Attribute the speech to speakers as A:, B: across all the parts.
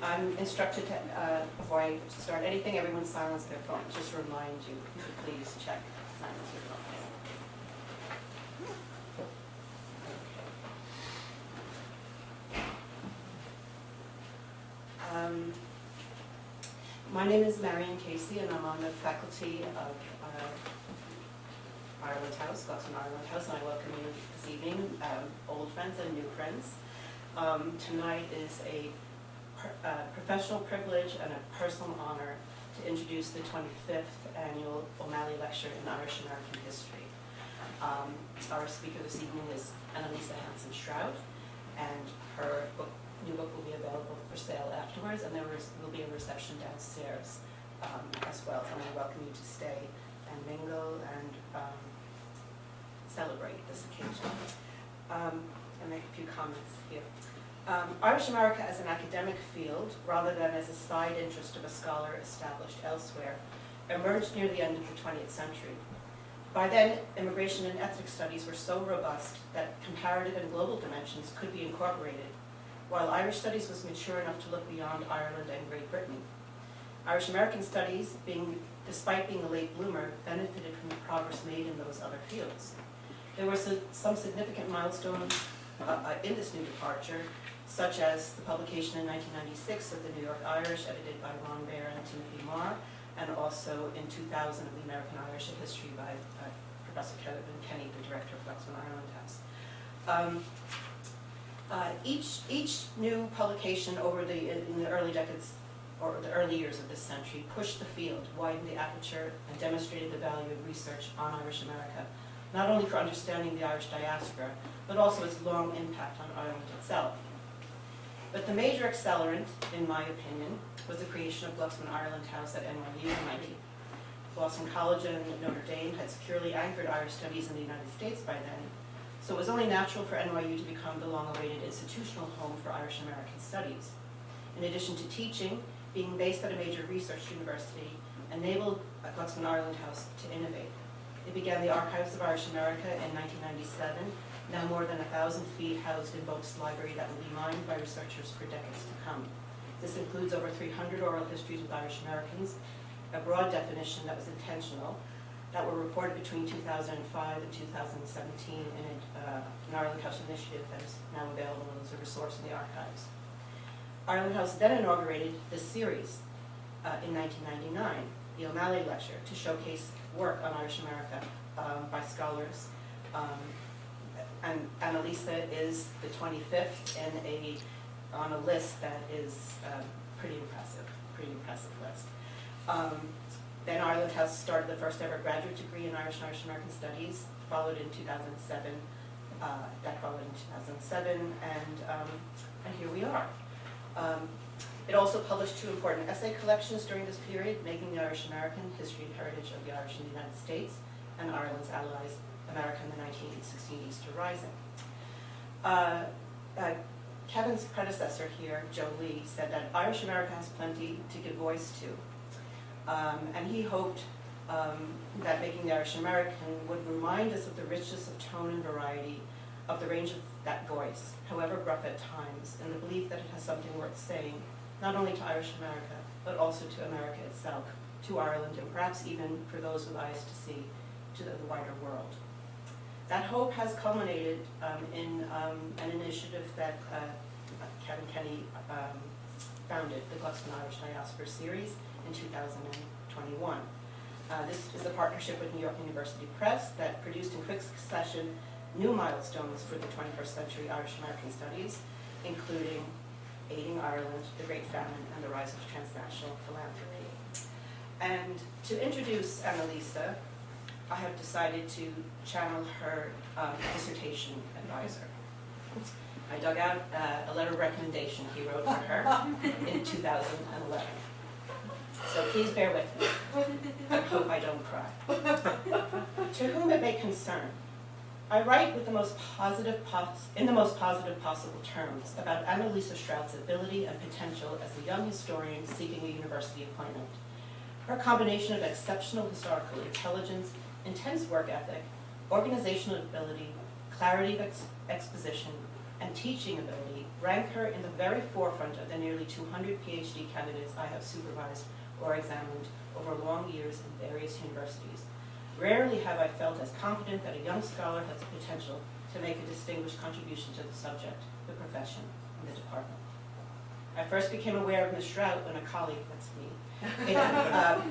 A: I'm instructed to, before I start anything, everyone silence their phone. Just to remind you to please check silence your phone. My name is Marion Casey, and I'm on the faculty of Ireland House, Gosford Ireland House, and I welcome you this evening, old friends and new friends. Tonight is a professional privilege and a personal honor to introduce the 25th Annual O'Malley Lecture in Irish American History. Our speaker this evening is Anelise Hanson Shrout, and her new book will be available for sale afterwards, and there will be a reception downstairs as well. So I welcome you to stay and mingle and celebrate this occasion. And make a few comments here. Irish America as an academic field, rather than as a side interest of a scholar established elsewhere, emerged near the end of the 20th century. By then, immigration and ethnic studies were so robust that comparative and global dimensions could be incorporated, while Irish studies was mature enough to look beyond Ireland and Great Britain. Irish American studies, despite being a late bloomer, benefited from the progress made in those other fields. There were some significant milestones in this new departure, such as the publication in 1996 of the New York Irish, edited by Ron Baer and Timothy Marr, and also in 2000 of the American Irish, a history by Professor Kevin Kenny, the director of Gosford Ireland House. Each new publication in the early decades, or the early years of this century, pushed the field, widened the aperture, and demonstrated the value of research on Irish America, not only for understanding the Irish diaspora, but also its long impact on Ireland itself. But the major accelerant, in my opinion, was the creation of Gosford Ireland House at NYU MIT. Boston College and Notre Dame had securely anchored Irish studies in the United States by then, so it was only natural for NYU to become the long-awaited institutional home for Irish American studies. In addition to teaching, being based at a major research university enabled Gosford Ireland House to innovate. It began the Archives of Irish America in 1997, now more than 1,000 feet housed in Boak's library that will be mined by researchers for decades to come. This includes over 300 oral histories with Irish Americans, a broad definition that was intentional, that were reported between 2005 and 2017 in an Ireland House initiative that is now available as a resource in the archives. Ireland House then inaugurated this series in 1999, the O'Malley Lecture, to showcase work on Irish America by scholars. And Anelise is the 25th on a list that is pretty impressive list. Then Ireland House started the first ever graduate degree in Irish and Irish American Studies, followed in 2007, and here we are. It also published 2 important essay collections during this period, Making the Irish American, History and Heritage of the Irish in the United States, and Ireland's Allies, America in the 1916 Easter Rising. Kevin's predecessor here, Joe Lee, said that Irish America has plenty to give voice to. And he hoped that Making the Irish American would remind us of the richness of tone and variety of the range of that voice, however gruff at times, in the belief that it has something worth saying, not only to Irish America, but also to America itself, to Ireland, and perhaps even for those with eyes to see, to the wider world. That hope has culminated in an initiative that Kevin Kenny founded, the Gosford Irish Diaspora Series, in 2021. This is a partnership with New York University Press that produced in quick succession new milestones for the 21st century Irish American studies, including Aiding Ireland, the Great Famine, and the Rise of Transnational Philanthropy. And to introduce Anelise, I have decided to channel her dissertation advisor. I dug out a letter of recommendation he wrote for her in 2011. So please bear with me. I hope I don't cry. To whom it may concern, I write with in the most positive possible terms about Anelise Shrout's ability and potential as a young historian seeking a university appointment. Her combination of exceptional historical intelligence, intense work ethic, organizational ability, clarity of exposition, and teaching ability rank her in the very forefront of the nearly 200 PhD candidates I have supervised or examined over long years in various universities. Rarely have I felt as confident that a young scholar has the potential to make a distinguished contribution to the subject, the profession, and the department. I first became aware of Ms. Shrout when a colleague, that's me,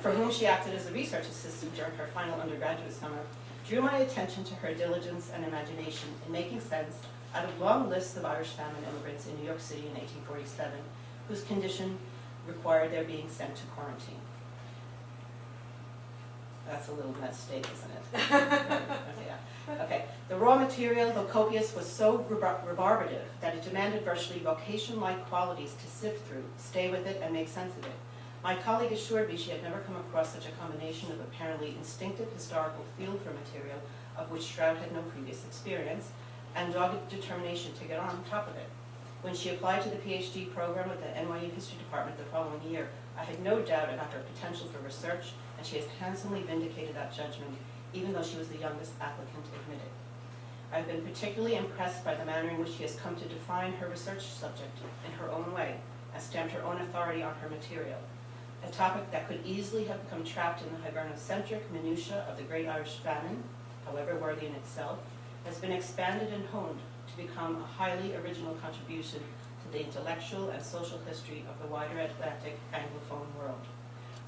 A: for whom she acted as a research assistant during her final undergraduate summer, drew my attention to her diligence and imagination in making sense out of long lists of Irish famine immigrants in New York City in 1847, whose condition required their being sent to quarantine. That's a little mistake, isn't it? Okay. The raw material, though copious, was so rebarbative that it demanded virtually vocation-like qualities to sift through, stay with it, and make sense of it. My colleague assured me she had never come across such a combination of apparently instinctive historical feel for material, of which Shrout had no previous experience, and dogged determination to get on top of it. When she applied to the PhD program at the NYU History Department the following year, I had no doubt about her potential for research, and she has handsomely vindicated that judgment, even though she was the youngest applicant admitted. I've been particularly impressed by the manner in which she has come to define her research subject in her own way, and stamped her own authority on her material. A topic that could easily have become trapped in the hibernocentric minutiae of the Great Irish Famine, however worthy in itself, has been expanded and honed to become a highly original contribution to the intellectual and social history of the wider Atlantic Anglophone world.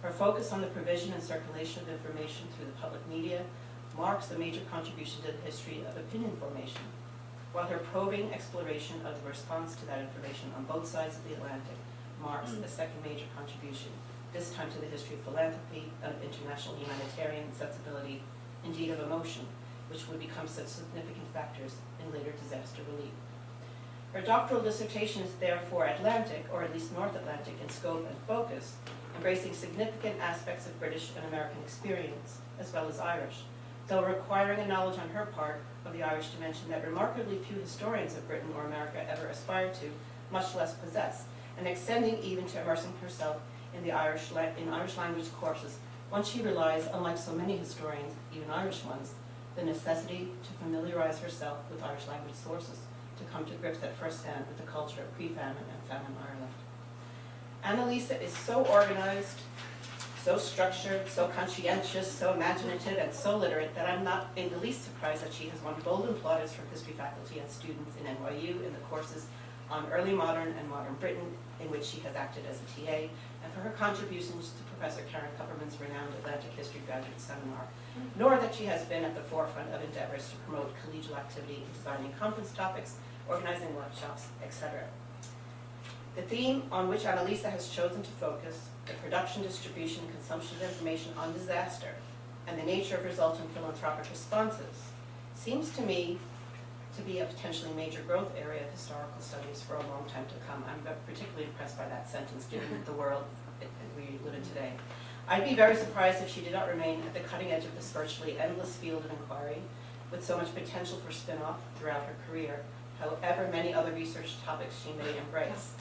A: Her focus on the provision and circulation of information through the public media marks a major contribution to the history of opinion formation, while her probing exploration of the response to that information on both sides of the Atlantic marks a second major contribution, this time to the history of philanthropy, of international humanitarian sensibility, indeed of emotion, which would become such significant factors in later disaster relief. Her doctoral dissertation is therefore Atlantic, or at least North Atlantic, in scope and focus, embracing significant aspects of British and American experience, as well as Irish, though requiring a knowledge on her part of the Irish dimension that remarkably few historians of Britain or America ever aspired to, much less possess, and extending even to immersing herself in Irish language courses, once she relies, unlike so many historians, even Irish ones, the necessity to familiarize herself with Irish language sources, to come to grips at first hand with the culture of pre-famine and famine Ireland. Anelise is so organized, so structured, so conscientious, so imaginative, and so literate that I'm not in the least surprised that she has won golden plaudits from history faculty and students in NYU in the courses on early modern and modern Britain, in which she has acted as a TA, and for her contributions to Professor Karen Kupperman's renowned Atlantic History graduate seminar, nor that she has been at the forefront of endeavors to promote collegial activity in designing conference topics, organizing workshops, etc. The theme on which Anelise has chosen to focus, the production, distribution, and consumption of information on disaster, and the nature of resultant philanthropic responses, seems to me to be a potentially major growth area of historical studies for a long time to come. I'm particularly impressed by that sentence, given the world we live in today. I'd be very surprised if she did not remain at the cutting edge of this virtually endless field of inquiry, with so much potential for spin-off throughout her career, however many other research topics she may embrace.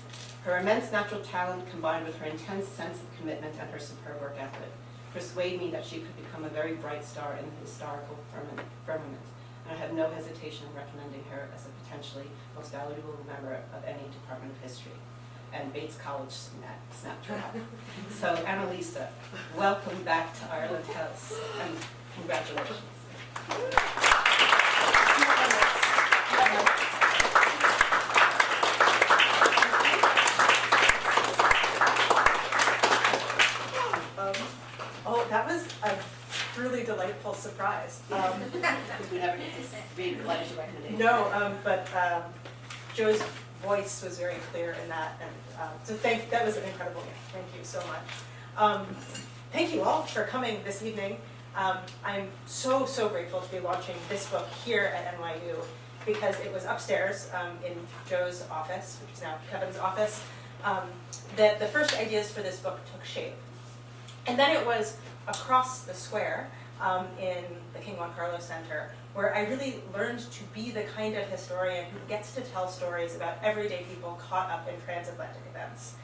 A: Her immense natural talent, combined with her intense sense of commitment and her superb work ethic, persuade me that she could become a very bright star in the historical firmament. And I have no hesitation in recommending her as a potentially most valuable member of any department of history. And Bates College snapped her up. So Anelise, welcome back to Ireland House, and congratulations.
B: That was a truly delightful surprise.
A: We never get to read the letters of recommendation.
B: No, but Joe's voice was very clear in that, and so that was an incredible gift. Thank you so much. Thank you all for coming this evening. I'm so grateful to be launching this book here at NYU, because it was upstairs in Joe's office, which is now Kevin's office, that the first ideas for this book took shape. And then it was across the square in the King Juan Carlos Center, where I really learned to be the kind of historian who gets to tell stories about everyday people caught up in transatlantic events.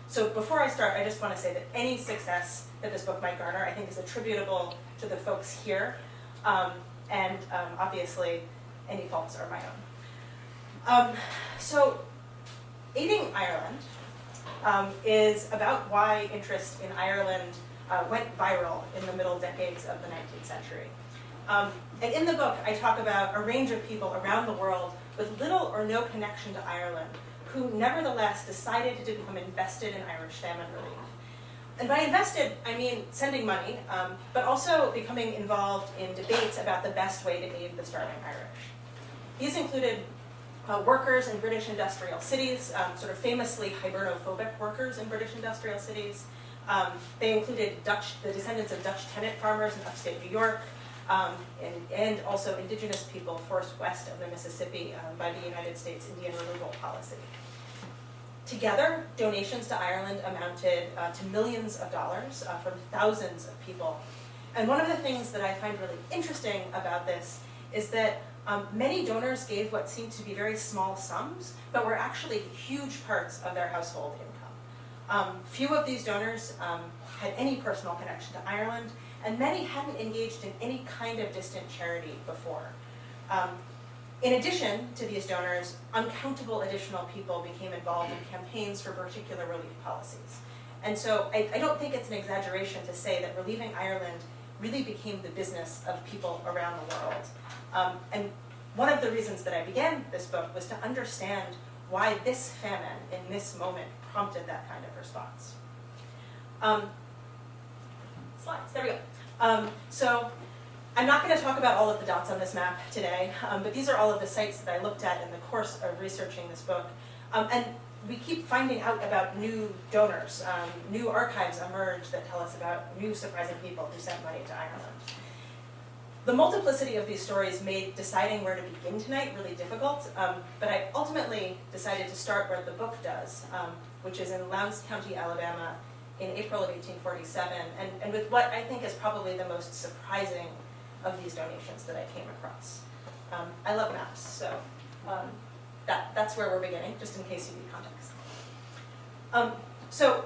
B: So before I start, I just want to say that any success that this book might garner, I think, is attributable to the folks here, and obviously any faults are my So, Aiding Ireland is about why interest in Ireland went viral in the middle decades of the 19th century. And in the book, I talk about a range of people around the world with little or no connection to Ireland who nevertheless decided to become invested in Irish famine relief. And by invested, I mean sending money, but also becoming involved in debates about the best way to aid the starving Irish. These included workers in British industrial cities, sort of famously hibernophobic workers in British industrial cities. They included the descendants of Dutch tenant farmers in upstate New York, and also indigenous people forced west of the Mississippi by the United States Indian removal policy. Together, donations to Ireland amounted to millions of dollars from thousands of people. And one of the things that I find really interesting about this is that many donors gave what seemed to be very small sums, but were actually huge parts of their household income. Few of these donors had any personal connection to Ireland, and many hadn't engaged in any kind of distant charity before. In addition to these donors, uncountable additional people became involved in campaigns for particular relief policies. And so I don't think it's an exaggeration to say that relieving Ireland really became the business of people around the world. And one of the reasons that I began this book was to understand why this famine in this moment prompted that kind of response. Slides, there we go. So I'm not going to talk about all of the dots on this map today, but these are all of the sites that I looked at in the course of researching this book. And we keep finding out about new donors. New archives emerge that tell us about new surprising people who sent money to Ireland. The multiplicity of these stories made deciding where to begin tonight really difficult, but I ultimately decided to start where the book does, which is in Lowndes County, Alabama, in April of 1847, and with what I think is probably the most surprising of these donations that I came across. I love maps, so that's where we're beginning, just in case you need context. So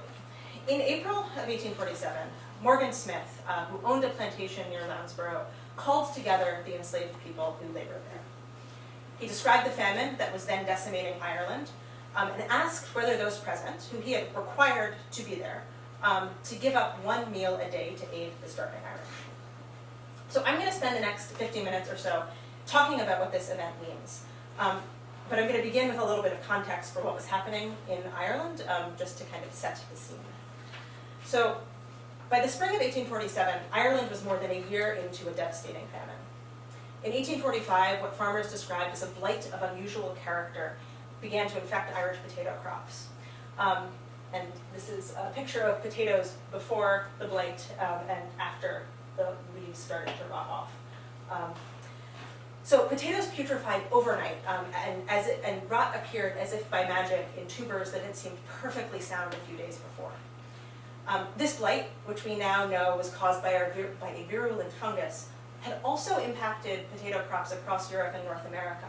B: in April of 1847, Morgan Smith, who owned a plantation near Lounsborough, called together the enslaved people who labored there. He described the famine that was then decimating Ireland, and asked whether those present, who he had required to be there, to give up one meal a day to aid the starving Irish. So I'm going to spend the next 50 minutes or so talking about what this event means. But I'm going to begin with a little bit of context for what was happening in Ireland, just to kind of set the scene. So by the spring of 1847, Ireland was more than a year into a devastating famine. In 1845, what farmers described as a blight of unusual character began to infect Irish potato crops. And this is a picture of potatoes before the blight and after the leaves started to rot off. So potatoes putrefied overnight, and rot appeared as if by magic in tubers that had seemed perfectly sound a few days before. This blight, which we now know was caused by a virulent fungus, had also impacted potato crops across Europe and North America,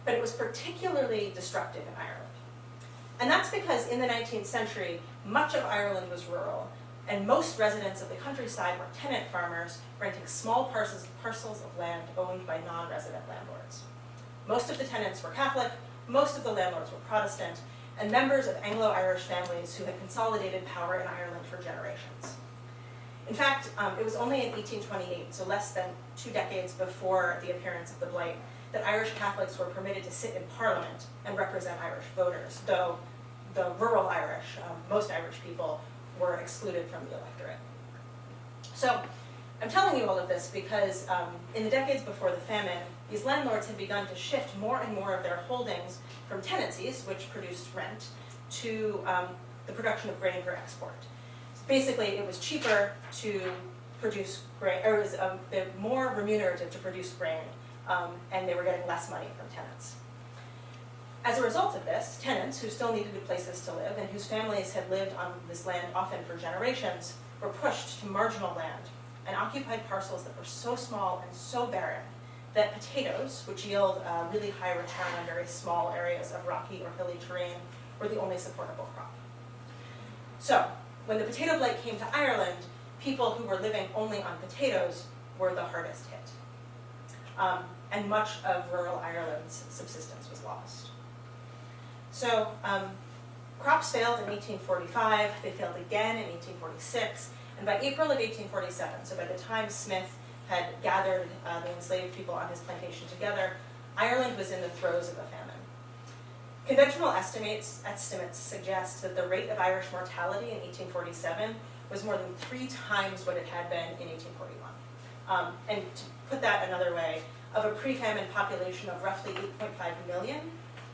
B: but it was particularly destructive in Ireland. And that's because in the 19th century, much of Ireland was rural, and most residents of the countryside were tenant farmers renting small parcels of land owned by non-resident landlords. Most of the tenants were Catholic, most of the landlords were Protestant, and members of Anglo-Irish families who had consolidated power in Ireland for generations. In fact, it was only in 1828, so less than 2 decades before the appearance of the blight, that Irish Catholics were permitted to sit in Parliament and represent Irish voters, though the rural Irish, most Irish people, were excluded from the electorate. So I'm telling you all of this because in the decades before the famine, these landlords had begun to shift more and more of their holdings from tenancies, which produced rent, to the production of grain for export. So basically, it was cheaper to produce grain, or it was more remunerative to produce grain, and they were getting less money from tenants. As a result of this, tenants who still needed places to live and whose families had lived on this land often for generations were pushed to marginal land and occupied parcels that were so small and so barren that potatoes, which yield really high return on very small areas of rocky or hilly terrain, were the only supportable crop. So, when the potato blight came to Ireland, people who were living only on potatoes were the hardest hit. And much of rural Ireland's subsistence was lost. So crops failed in 1845, they failed again in 1846, and by April of 1847, so by the time Smith had gathered the enslaved people on his plantation together, Ireland was in the throes of a famine. Conventional estimates suggest that the rate of Irish mortality in 1847 was more than 3 times what it had been in 1841. And to put that another way, of a pre-famine population of roughly 8.5 million,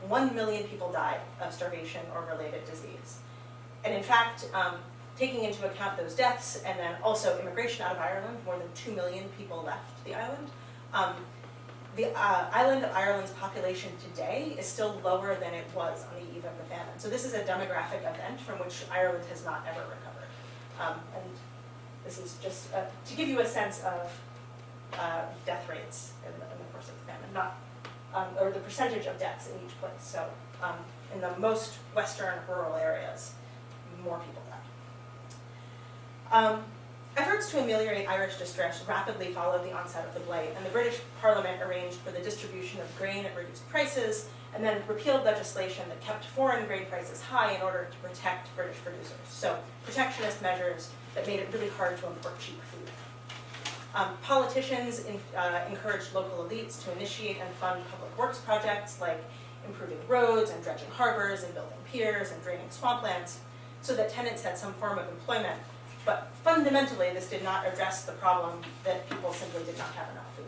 B: 1 million people died of starvation or related disease. And in fact, taking into account those deaths and then also immigration out of Ireland, more than 2 million people left the island. The island of Ireland's population today is still lower than it was on the eve of the famine. So this is a demographic event from which Ireland has not ever recovered. And this is just to give you a sense of death rates in the course of the famine, not, or the percentage of deaths in each place. So in the most western rural areas, more people died. Efforts to ameliorate Irish distress rapidly followed the onset of the Blight, and the British Parliament arranged for the distribution of grain at reduced prices, and then repealed legislation that kept foreign grain prices high in order to protect British producers. So protectionist measures that made it really hard to import cheap food. Politicians encouraged local elites to initiate and fund public works projects like improving roads and dredging harbors and building piers and draining swamplands so that tenants had some form of employment. But fundamentally, this did not address the problem that people simply did not have enough food.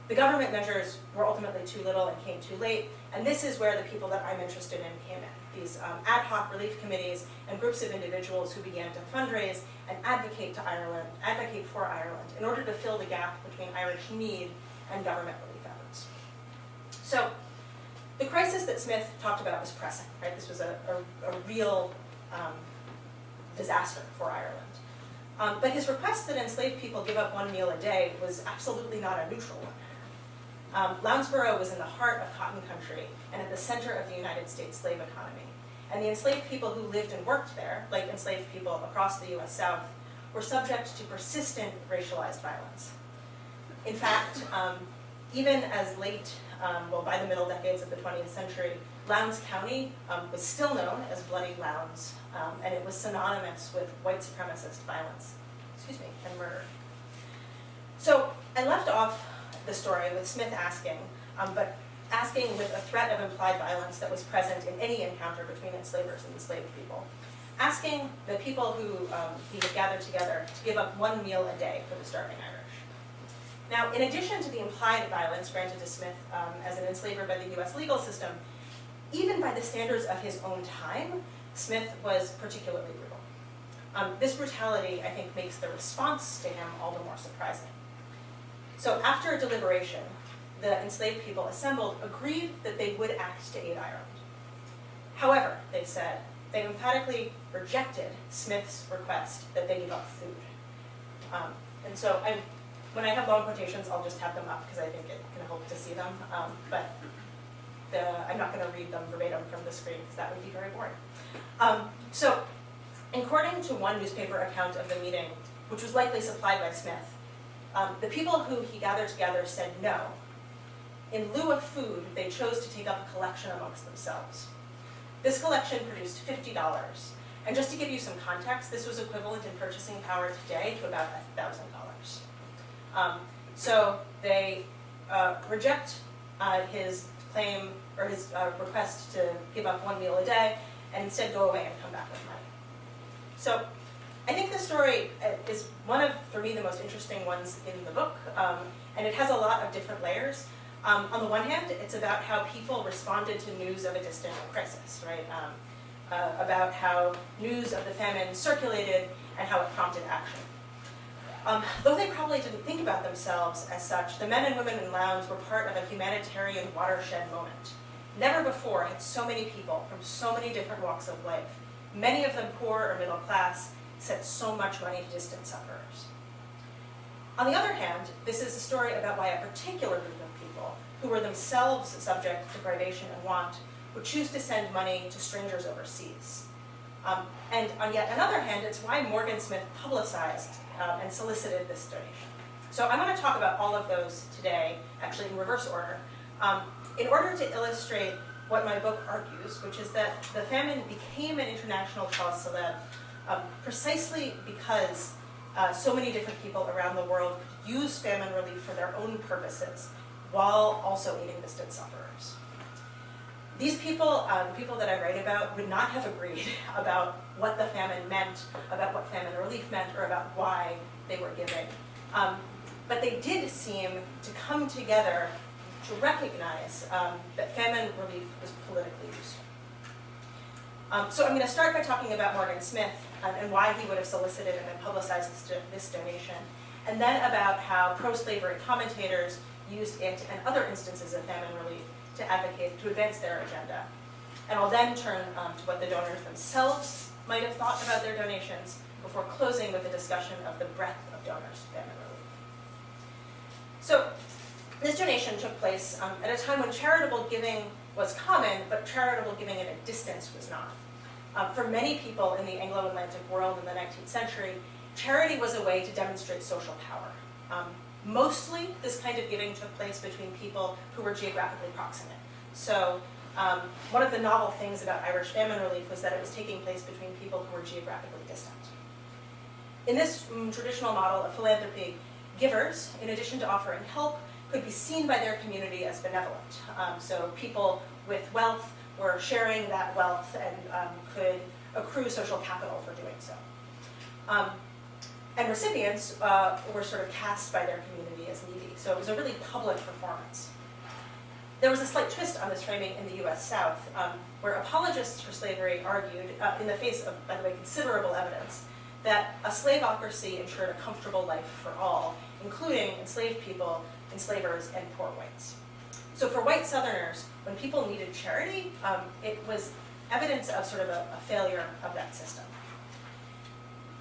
B: The government measures were ultimately too little and came too late, and this is where the people that I'm interested in came in. These ad hoc relief committees and groups of individuals who began to fundraise and advocate for Ireland in order to fill the gap between Irish need and government relief efforts. So the crisis that Smith talked about was pressing, right? This was a real disaster for Ireland. But his request that enslaved people give up 1 meal a day was absolutely not a neutral one. Lounsborough was in the heart of cotton country and at the center of the United States slave economy. And the enslaved people who lived and worked there, like enslaved people across the US South, were subject to persistent racialized violence. In fact, even as late, by the middle decades of the 20th century, Lowndes County was still known as Bloody Lowndes, and it was synonymous with white supremacist violence, and murder. So I left off the story with Smith asking, but asking with a threat of implied violence that was present in any encounter between enslavers and enslaved people. Asking the people who he had gathered together to give up 1 meal a day for the starving Irish. Now, in addition to the implied violence granted to Smith as an enslaver by the US legal system, even by the standards of his own time, Smith was particularly brutal. This brutality, I think, makes the response to him all the more surprising. So after a deliberation, the enslaved people assembled agreed that they would act to aid Ireland. However, they said, they emphatically rejected Smith's request that they give up food. And so when I have long quotations, I'll just have them up because I think it can help to see them. But I'm not going to read them verbatim from the screen because that would be very boring. So, according to one newspaper account of the meeting, which was likely supplied by Smith, the people who he gathered together said no. In lieu of food, they chose to take up a collection amongst themselves. This collection produced $50. And just to give you some context, this was equivalent in purchasing power today to about $1,000. So they reject his claim or his request to give up 1 meal a day and instead go away and come back with money. So I think this story is one of, for me, the most interesting ones in the book, and it has a lot of different layers. On the one hand, it's about how people responded to news of a distant crisis, right? About how news of the famine circulated and how it prompted action. Though they probably didn't think about themselves as such, the men and women in Lowndes were part of a humanitarian watershed moment. Never before had so many people from so many different walks of life, many of them poor or middle class, sent so much money to distant sufferers. On the other hand, this is a story about why a particular group of people, who were themselves subject to privation and want, would choose to send money to strangers overseas. And on yet another hand, it's why Morgan Smith publicized and solicited this donation. So I'm going to talk about all of those today, actually in reverse order, in order to illustrate what my book argues, which is that the famine became an international cause célèbre precisely because so many different people around the world could use famine relief for their own purposes while also aiding distant sufferers. These people, the people that I write about, would not have agreed about what the famine meant, about what famine relief meant, or about why they were giving. But they did seem to come together to recognize that famine relief was politically useful. So I'm going to start by talking about Morgan Smith and why he would have solicited and publicized this donation, and then about how pro-slavery commentators used it and other instances of famine relief to advocate, to advance their agenda. And I'll then turn to what the donors themselves might have thought about their donations before closing with a discussion of the breadth of donors to famine relief. So this donation took place at a time when charitable giving was common, but charitable giving at a distance was not. For many people in the Anglo-Atlantic world in the 19th century, charity was a way to demonstrate social power. Mostly, this kind of giving took place between people who were geographically proximate. So one of the novel things about Irish famine relief was that it was taking place between people who were geographically distant. In this traditional model of philanthropy, givers, in addition to offering help, could be seen by their community as benevolent. So people with wealth were sharing that wealth and could accrue social capital for doing so. And recipients were sort of cast by their community as needy. So it was a really public performance. There was a slight twist on this framing in the US South, where apologists for slavery argued, in the face of, by the way, considerable evidence, that a slaveocracy ensured a comfortable life for all, including enslaved people, enslavers, and poor whites. So for white Southerners, when people needed charity, it was evidence of sort of a failure of that system.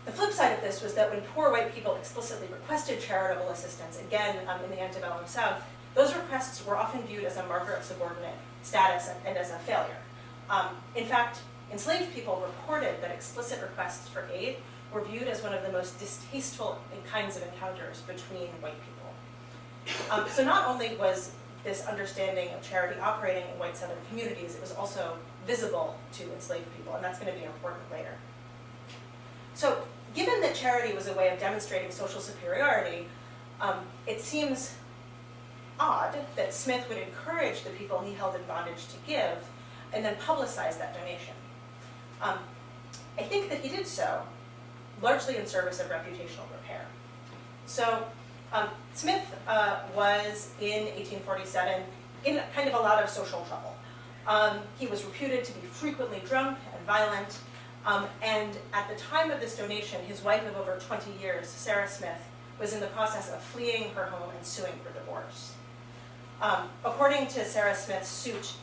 B: The flip side of this was that when poor white people explicitly requested charitable assistance, again in the antebellum South, those requests were often viewed as a marker of subordinate status and as a failure. In fact, enslaved people reported that explicit requests for aid were viewed as one of the most distasteful kinds of encounters between white people. So not only was this understanding of charity operating in white Southern communities, it was also visible to enslaved people, and that's going to be important later. So given that charity was a way of demonstrating social superiority, it seems odd that Smith would encourage the people he held in bondage to give and then publicize that donation. I think that he did so largely in service of reputational repair. So Smith was in 1847 in kind of a lot of social trouble. He was reputed to be frequently drunk and violent, and at the time of this donation, his wife of over 20 years, Sarah Smith, was in the process of fleeing her home and suing for divorce. According to Sarah Smith's suit,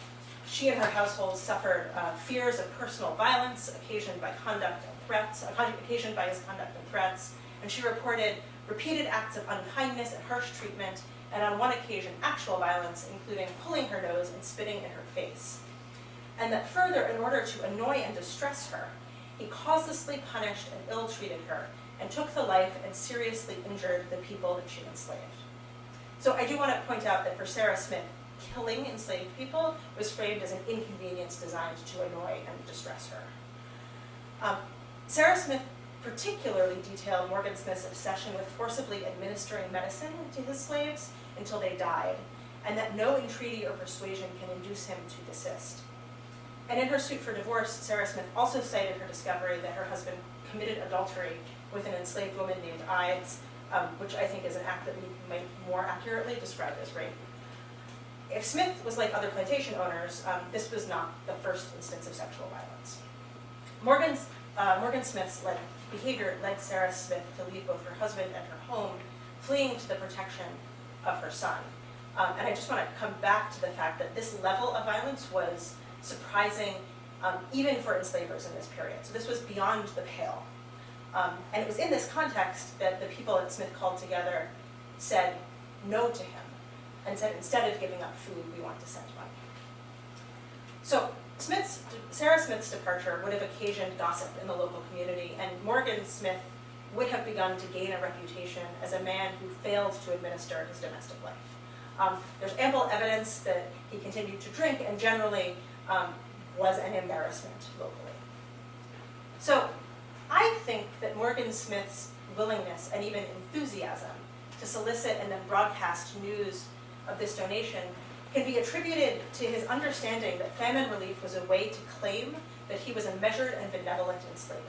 B: she and her household suffered fears of personal violence occasioned by conduct and threats, occasioned by his conduct and threats, and she reported repeated acts of unkindness and harsh treatment, and on one occasion, actual violence, including pulling her nose and spitting in her face. And that further, in order to annoy and distress her, he causelessly punished and ill-treated her, and took the life and seriously injured the people that she enslaved. So I do want to point out that for Sarah Smith, killing enslaved people was framed as an inconvenience designed to annoy and distress her. Sarah Smith particularly detailed Morgan Smith's obsession with forcibly administering medicine to his slaves until they died, and that no entreaty or persuasion can induce him to desist. And in her suit for divorce, Sarah Smith also cited her discovery that her husband committed adultery with an enslaved woman named Ives, which I think is an act that we might more accurately describe as rape. If Smith was like other plantation owners, this was not the first instance of sexual violence. Morgan Smith's behavior led Sarah Smith to leave both her husband and her home, fleeing to the protection of her son. And I just want to come back to the fact that this level of violence was surprising even for enslavers in this period. So this was beyond the pale. And it was in this context that the people that Smith called together said no to him and said, instead of giving up food, we want to send money. So Sarah Smith's departure would have occasioned gossip in the local community, and Morgan Smith would have begun to gain a reputation as a man who failed to administer his domestic life. There's ample evidence that he continued to drink and generally was an embarrassment locally. So I think that Morgan Smith's willingness and even enthusiasm to solicit and then broadcast news of this donation can be attributed to his understanding that famine relief was a way to claim that he was a measured and benevolent enslaver.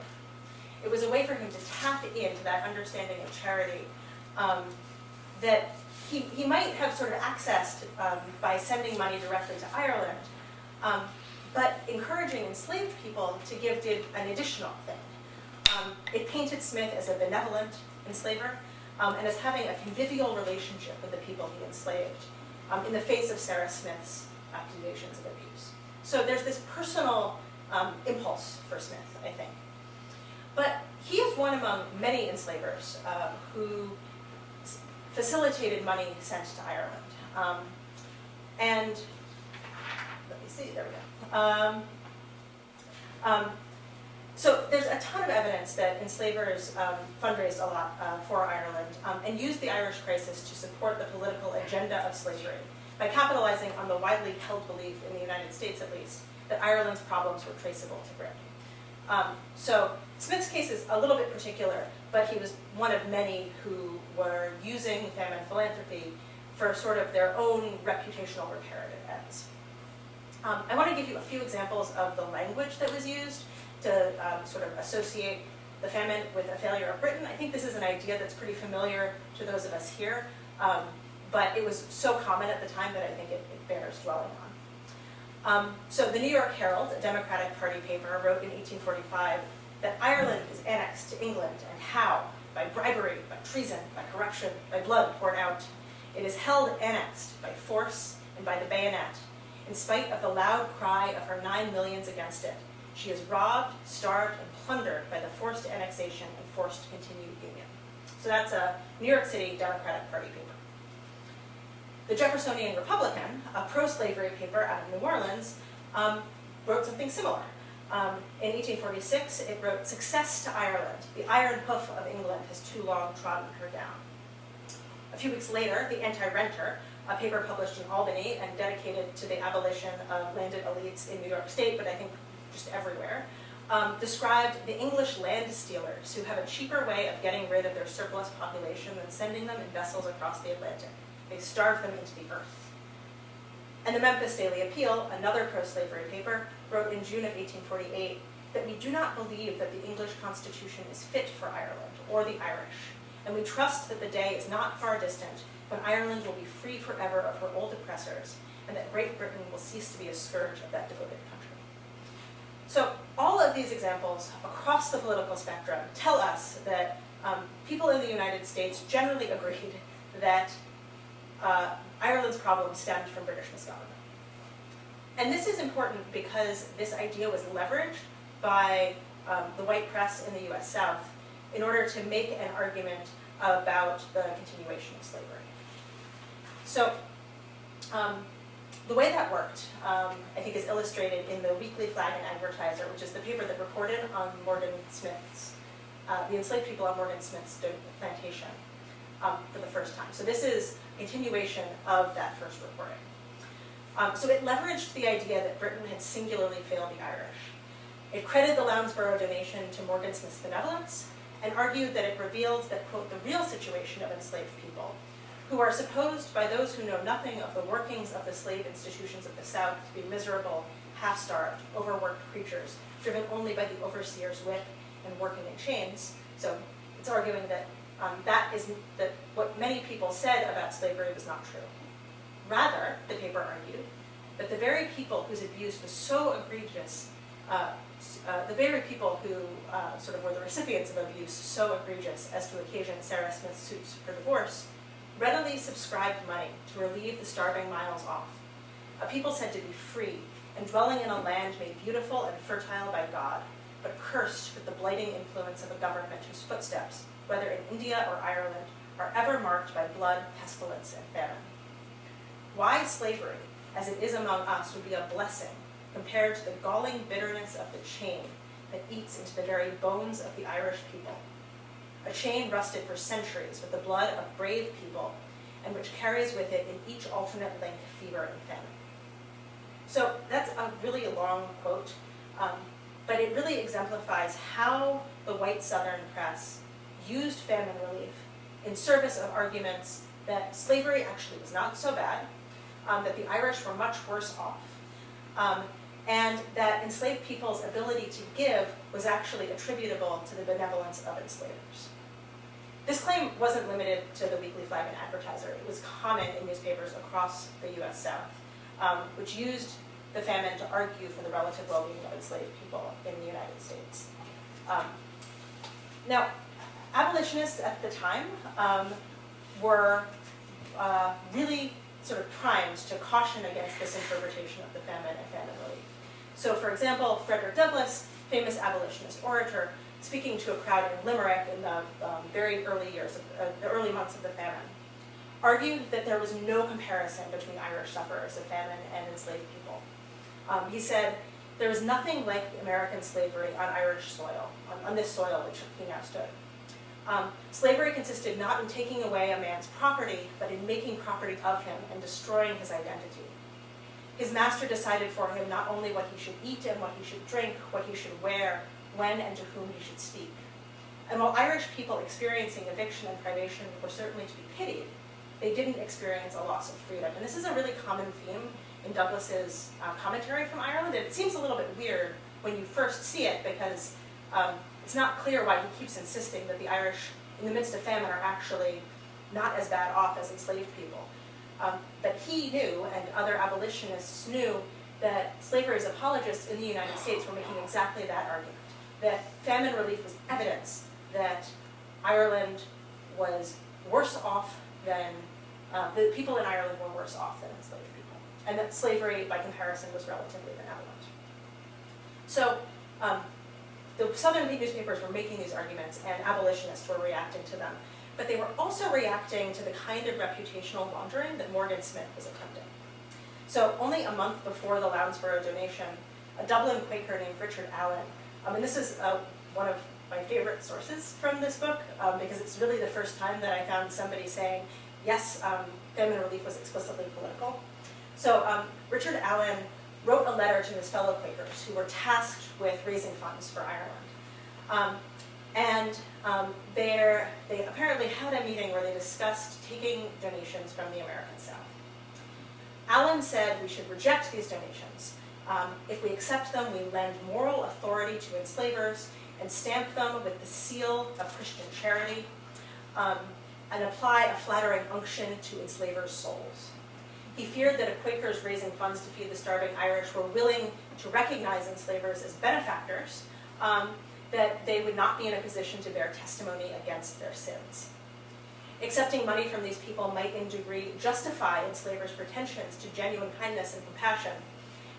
B: It was a way for him to tap into that understanding of charity that he might have sort of accessed by sending money directly to Ireland, but encouraging enslaved people to give did an additional thing. It painted Smith as a benevolent enslaver and as having a convivial relationship with the people he enslaved in the face of Sarah Smith's accusations of abuse. So there's this personal impulse for Smith, I think. But he is one among many enslavers who facilitated money sent to Ireland. And let me see, there we go. So there's a ton of evidence that enslavers fundraised a lot for Ireland and used the Irish crisis to support the political agenda of slavery by capitalizing on the widely held belief, in the United States at least, that Ireland's problems were traceable to Britain. So Smith's case is a little bit particular, but he was one of many who were using famine philanthropy for sort of their own reputational reparative ends. I want to give you a few examples of the language that was used to sort of associate the famine with a failure of Britain. I think this is an idea that's pretty familiar to those of us here, but it was so common at the time that I think it bears dwelling on. So the New York Herald, a Democratic Party paper, wrote in 1845 that Ireland is annexed to England, and how? By bribery, by treason, by corruption, by blood poured out. It is held annexed by force and by the bayonet, in spite of the loud cry of her 9 millions against it. She is robbed, starved, and plundered by the forced annexation and forced continued union. So that's a New York City Democratic Party paper. The Jeffersonian Republican, a pro-slavery paper out of New Orleans, wrote something similar. In 1846, it wrote, "Success to Ireland. The iron hoof of England has too long trodden her down." A few weeks later, the Anti-Renter, a paper published in Albany and dedicated to the abolition of landed elites in New York State, but I think just everywhere, described the English land stealers who have a cheaper way of getting rid of their surplus population than sending them in vessels across the Atlantic. They starve them into the earth. And the Memphis Daily Appeal, another pro-slavery paper, wrote in June of 1848 that we do not believe that the English Constitution is fit for Ireland or the Irish, and we trust that the day is not far distant when Ireland will be free forever of her old oppressors, and that Great Britain will cease to be a scourge of that devoted country. So all of these examples across the political spectrum tell us that people in the United States generally agreed that Ireland's problem stemmed from British misgovernment. And this is important because this idea was leveraged by the white press in the US South in order to make an argument about the continuation of slavery. So the way that worked, I think, is illustrated in the Weekly Flag and Advertiser, which is the paper that reported on Morgan Smith's, the enslaved people on Morgan Smith's plantation for the first time. So this is a continuation of that first reporting. So it leveraged the idea that Britain had singularly failed the Irish. It credited the Lounsborough donation to Morgan Smith's benevolence and argued that it reveals that, quote, the real situation of enslaved people, who are supposed by those who know nothing of the workings of the slave institutions of the South to be miserable, half-starved, overworked creatures, driven only by the overseer's whip and working in chains. So it's arguing that that what many people said about slavery was not true. Rather, the paper argued that the very people whose abuse was so egregious, the very people who sort of were the recipients of abuse so egregious as to occasion Sarah Smith's suits for divorce, readily subscribed money to relieve the starving miles off. A people said to be free and dwelling in a land made beautiful and fertile by God, but cursed with the blighting influence of a government whose footsteps, whether in India or Ireland, are ever marked by blood, pestilence, and famine. Why slavery, as it is among us, would be a blessing compared to the galling bitterness of the chain that eats into the very bones of the Irish people. A chain rusted for centuries with the blood of brave people and which carries with it in each alternate link fever and famine. So that's a really long quote, but it really exemplifies how the white Southern press used famine relief in service of arguments that slavery actually was not so bad, that the Irish were much worse off, and that enslaved people's ability to give was actually attributable to the benevolence of enslavers. This claim wasn't limited to the Weekly Flag and Advertiser. It was common in newspapers across the US South, which used the famine to argue for the relative well-being of enslaved people in the United States. Now, abolitionists at the time were really sort of primed to caution against this interpretation of the famine and famine relief. So, for example, Frederick Douglass, famous abolitionist orator, speaking to a crowd in Limerick in the very early years, the early months of the famine, argued that there was no comparison between Irish sufferers of famine and enslaved people. He said, there was nothing like American slavery on Irish soil, on this soil which he now stood. Slavery consisted not in taking away a man's property, but in making property of him and destroying his identity. His master decided for him not only what he should eat and what he should drink, what he should wear, when and to whom he should speak. And while Irish people experiencing eviction and privation were certainly to be pitied, they didn't experience a loss of freedom. And this is a really common theme in Douglas's commentary from Ireland. And it seems a little bit weird when you first see it because it's not clear why he keeps insisting that the Irish, in the midst of famine, are actually not as bad off as enslaved people. But he knew, and other abolitionists knew, that slavery's apologists in the United States were making exactly that argument, that famine relief was evidence that Ireland was worse off than, the people in Ireland were worse off than enslaved people, and that slavery, by comparison, was relatively benevolent. So the Southern newspapers were making these arguments, and abolitionists were reacting to them. But they were also reacting to the kind of reputational laundering that Morgan Smith was attempting. So only a month before the Lounsborough donation, a Dublin Quaker named Richard Allen, and this is one of my favorite sources from this book, because it's really the first time that I found somebody saying, yes, famine relief was explicitly political. So Richard Allen wrote a letter to his fellow Quakers who were tasked with raising funds for Ireland. They apparently had a meeting where they discussed taking donations from the American South. Allen said we should reject these donations. If we accept them, we lend moral authority to enslavers and stamp them with the seal of Christian charity, and apply a flattering unction to enslavers' souls. He feared that if Quakers raising funds to feed the starving Irish were willing to recognize enslavers as benefactors, that they would not be in a position to bear testimony against their sins. Accepting money from these people might in degree justify enslavers' pretensions to genuine kindness and compassion,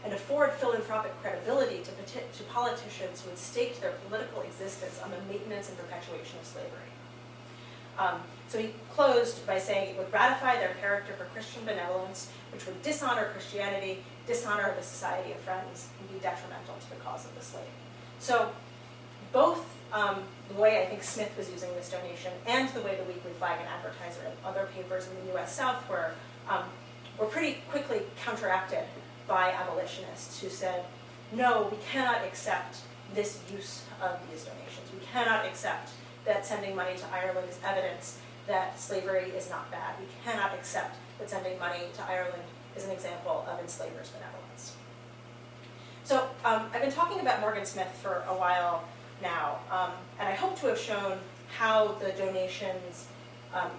B: and afford philanthropic credibility to politicians who had staked their political existence on the maintenance and perpetuation of slavery. So he closed by saying it would ratify their character for Christian benevolence, which would dishonor Christianity, dishonor the Society of Friends, and be detrimental to the cause of the slave. So both the way I think Smith was using this donation and the way the Weekly Flag and Advertiser and other papers in the US South were pretty quickly counteracted by abolitionists who said, no, we cannot accept this use of these donations. We cannot accept that sending money to Ireland is evidence that slavery is not bad. We cannot accept that sending money to Ireland is an example of enslavers' benevolence. So I've been talking about Morgan Smith for a while now, and I hope to have shown how the donations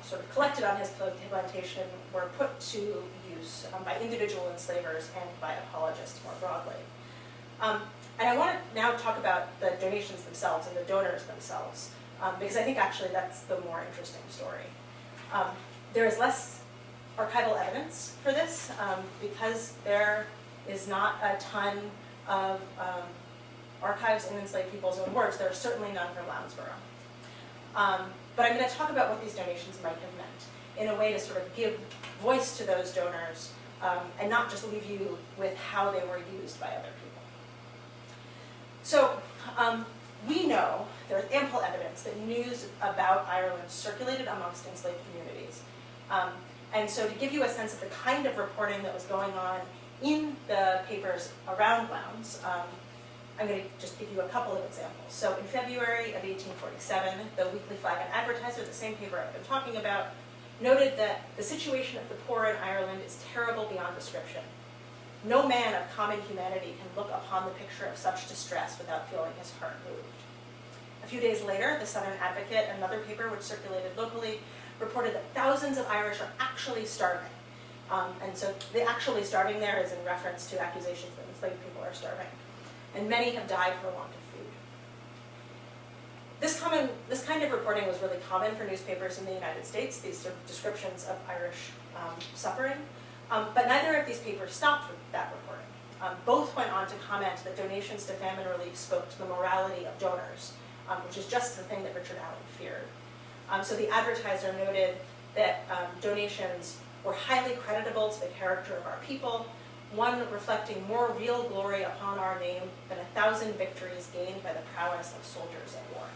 B: sort of collected on his plantation were put to use by individual enslavers and by apologists more broadly. And I want to now talk about the donations themselves and the donors themselves, because I think actually that's the more interesting story. There is less archival evidence for this because there is not a ton of archives in enslaved people's own words. There are certainly none from Lounsborough. But I'm going to talk about what these donations might have meant in a way to sort of give voice to those donors and not just leave you with how they were used by other people. So we know there's ample evidence that news about Ireland circulated amongst enslaved communities. And so to give you a sense of the kind of reporting that was going on in the papers around Lowndes, I'm going to just give you a couple of examples. So in February of 1847, the Weekly Flag and Advertiser, the same paper I've been talking about, noted that the situation of the poor in Ireland is terrible beyond description. No man of common humanity can look upon the picture of such distress without feeling his heart moved. A few days later, the Southern Advocate, another paper which circulated locally, reported that thousands of Irish are actually starving. And so the actually starving there is in reference to accusations that enslaved people are starving. And many have died for want of food. This kind of reporting was really common for newspapers in the United States, these sort of descriptions of Irish suffering. But neither of these papers stopped with that reporting. Both went on to comment that donations to famine relief spoke to the morality of donors, which is just the thing that Richard Allen feared. So the Advertiser noted that donations were highly creditable to the character of our people, one reflecting more real glory upon our name than 1,000 victories gained by the prowess of soldiers at war.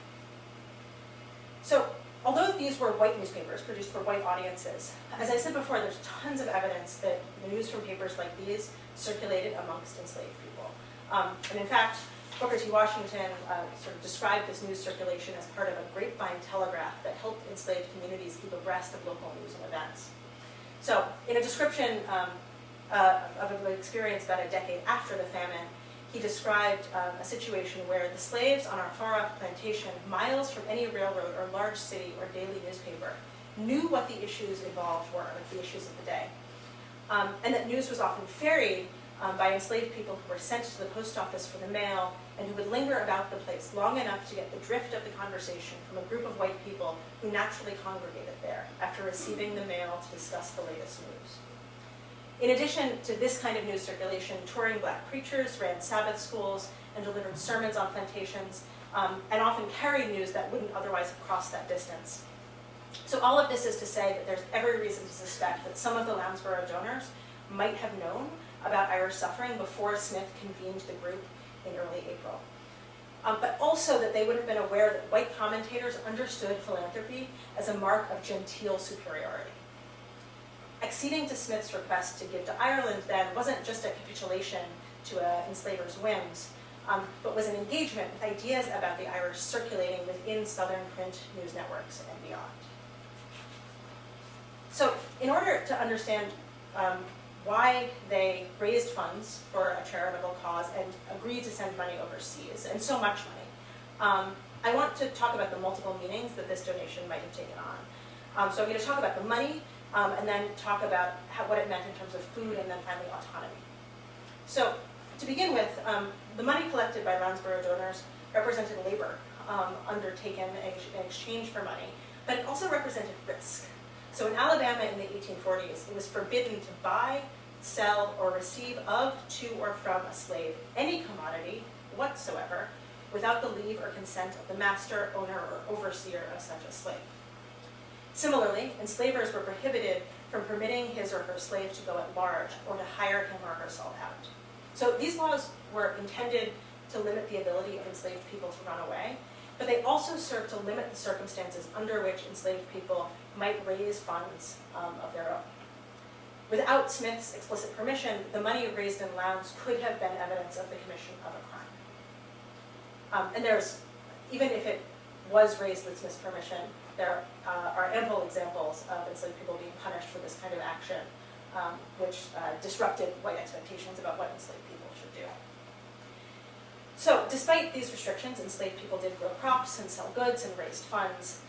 B: So, although these were white newspapers produced for white audiences, as I said before, there's tons of evidence that news from papers like these circulated amongst enslaved people. And in fact, Booker T. Washington sort of described this news circulation as part of a grapevine telegraph that helped enslaved communities keep abreast of local news and events. So, in a description of an experience about a decade after the famine, he described a situation where the slaves on our far-off plantation, miles from any railroad or large city or daily newspaper, knew what the issues involved were, like the issues of the day. And that news was often ferried by enslaved people who were sent to the post office for the mail and who would linger about the place long enough to get the drift of the conversation from a group of white people who naturally congregated there after receiving the mail to discuss the latest news. In addition to this kind of news circulation, touring black preachers ran Sabbath schools and delivered sermons on plantations, and often carried news that wouldn't otherwise have crossed that distance. So all of this is to say that there's every reason to suspect that some of the Lounsborough donors might have known about Irish suffering before Smith convened the group in early April. But also that they would have been aware that white commentators understood philanthropy as a mark of genteel superiority. Acceding to Smith's request to give to Ireland then wasn't just a capitulation to an enslaver's whims, but was an engagement with ideas about the Irish circulating within Southern print news networks and beyond. So in order to understand why they raised funds for a charitable cause and agreed to send money overseas, and so much money, I want to talk about the multiple meanings that this donation might have taken on. So I'm going to talk about the money, and then talk about what it meant in terms of food, and then finally autonomy. So to begin with, the money collected by Lounsborough donors represented labor undertaken in exchange for money, but it also represented risk. So in Alabama in the 1840s, it was forbidden to buy, sell, or receive of, to, or from a slave any commodity whatsoever without the leave or consent of the master, owner, or overseer of such a slave. Similarly, enslavers were prohibited from permitting his or her slave to go at large or to hire him or herself out. So these laws were intended to limit the ability of enslaved people to run away, but they also served to limit the circumstances under which enslaved people might raise funds of their own. Without Smith's explicit permission, the money raised in Lowndes could have been evidence of the commission of a crime. And there's, even if it was raised with Smith's permission, there are ample examples of enslaved people being punished for this kind of action, which disrupted white expectations about what enslaved people should do. So despite these restrictions, enslaved people did grow crops and sell goods and raised funds,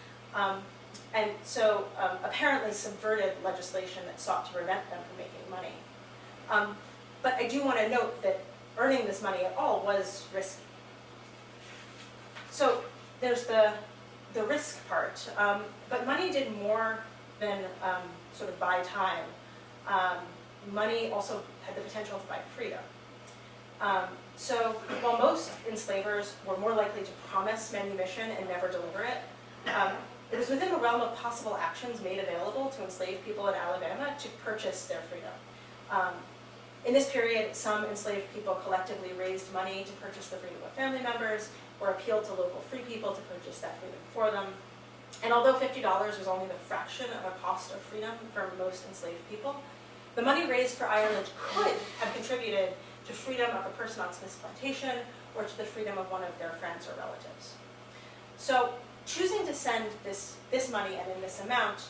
B: and so apparently subverted legislation that sought to prevent them from making money. But I do want to note that earning this money at all was risky. So there's the risk part, but money did more than sort of buy time. Money also had the potential to buy freedom. So while most enslavers were more likely to promise manumission and never deliver it, it was within the realm of possible actions made available to enslaved people in Alabama to purchase their freedom. In this period, some enslaved people collectively raised money to purchase the freedom of family members, or appealed to local free people to purchase that freedom for them. And although $50 was only the fraction of a cost of freedom for most enslaved people, the money raised for Ireland could have contributed to freedom of a person on Smith's plantation or to the freedom of one of their friends or relatives. So choosing to send this money and in this amount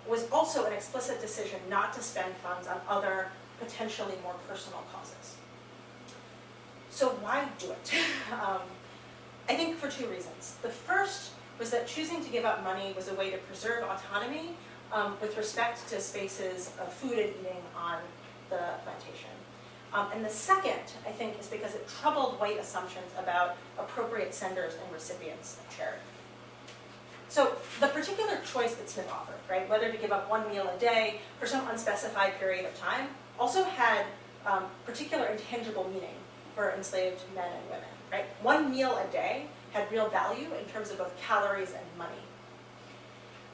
B: was also an explicit decision not to spend funds on other potentially more personal causes. So why do it? I think for two reasons. The first was that choosing to give up money was a way to preserve autonomy with respect to spaces of food and eating on the plantation. And the second, I think, is because it troubled white assumptions about appropriate senders and recipients of charity. So the particular choice that Smith offered, right, whether to give up one meal a day for some unspecified period of time, also had particular intangible meaning for enslaved men and women, right? One meal a day had real value in terms of both calories and money.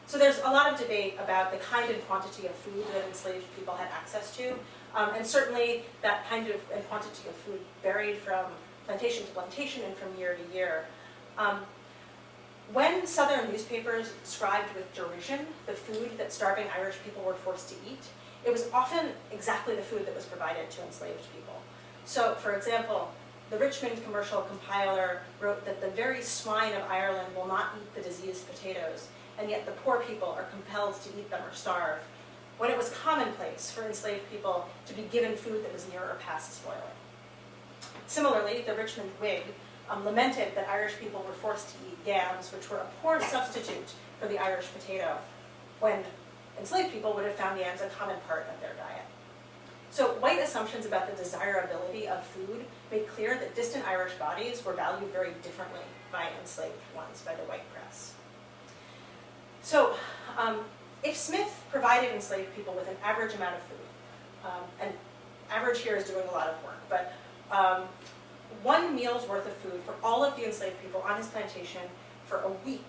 B: So there's a lot of debate about the kind and quantity of food that enslaved people had access to, and certainly that kind of and quantity of food varied from plantation to plantation and from year to year. When Southern newspapers described with derision the food that starving Irish people were forced to eat, it was often exactly the food that was provided to enslaved people. So, for example, the Richmond commercial compiler wrote that the very swine of Ireland will not eat the diseased potatoes, and yet the poor people are compelled to eat them or starve, when it was commonplace for enslaved people to be given food that was near or past spoiling. Similarly, the Richmond Whig lamented that Irish people were forced to eat yams, which were a poor substitute for the Irish potato, when enslaved people would have found yams a common part of their diet. So white assumptions about the desirability of food made clear that distant Irish bodies were valued very differently by enslaved ones, by the white press. So if Smith provided enslaved people with an average amount of food, and average here is doing a lot of work, but one meal's worth of food for all of the enslaved people on his plantation for a week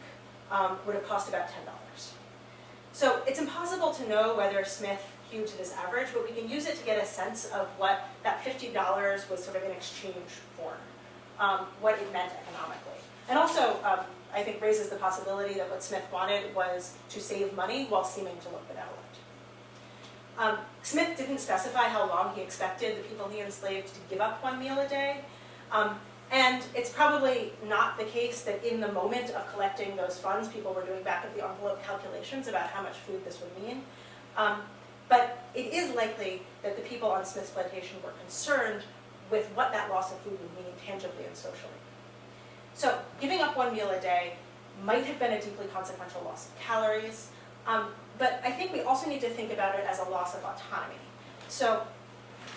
B: would have cost about $10. So it's impossible to know whether Smith hewed to this average, but we can use it to get a sense of what that $50 was sort of in exchange for, what it meant economically. And also, I think raises the possibility that what Smith wanted was to save money while seeming to look benevolent. Smith didn't specify how long he expected the people he enslaved to give up one meal a day, and it's probably not the case that in the moment of collecting those funds, people were doing back of the envelope calculations about how much food this would mean. But it is likely that the people on Smith's plantation were concerned with what that loss of food would mean tangibly and socially. So giving up one meal a day might have been a deeply consequential loss of calories, but I think we also need to think about it as a loss of autonomy. So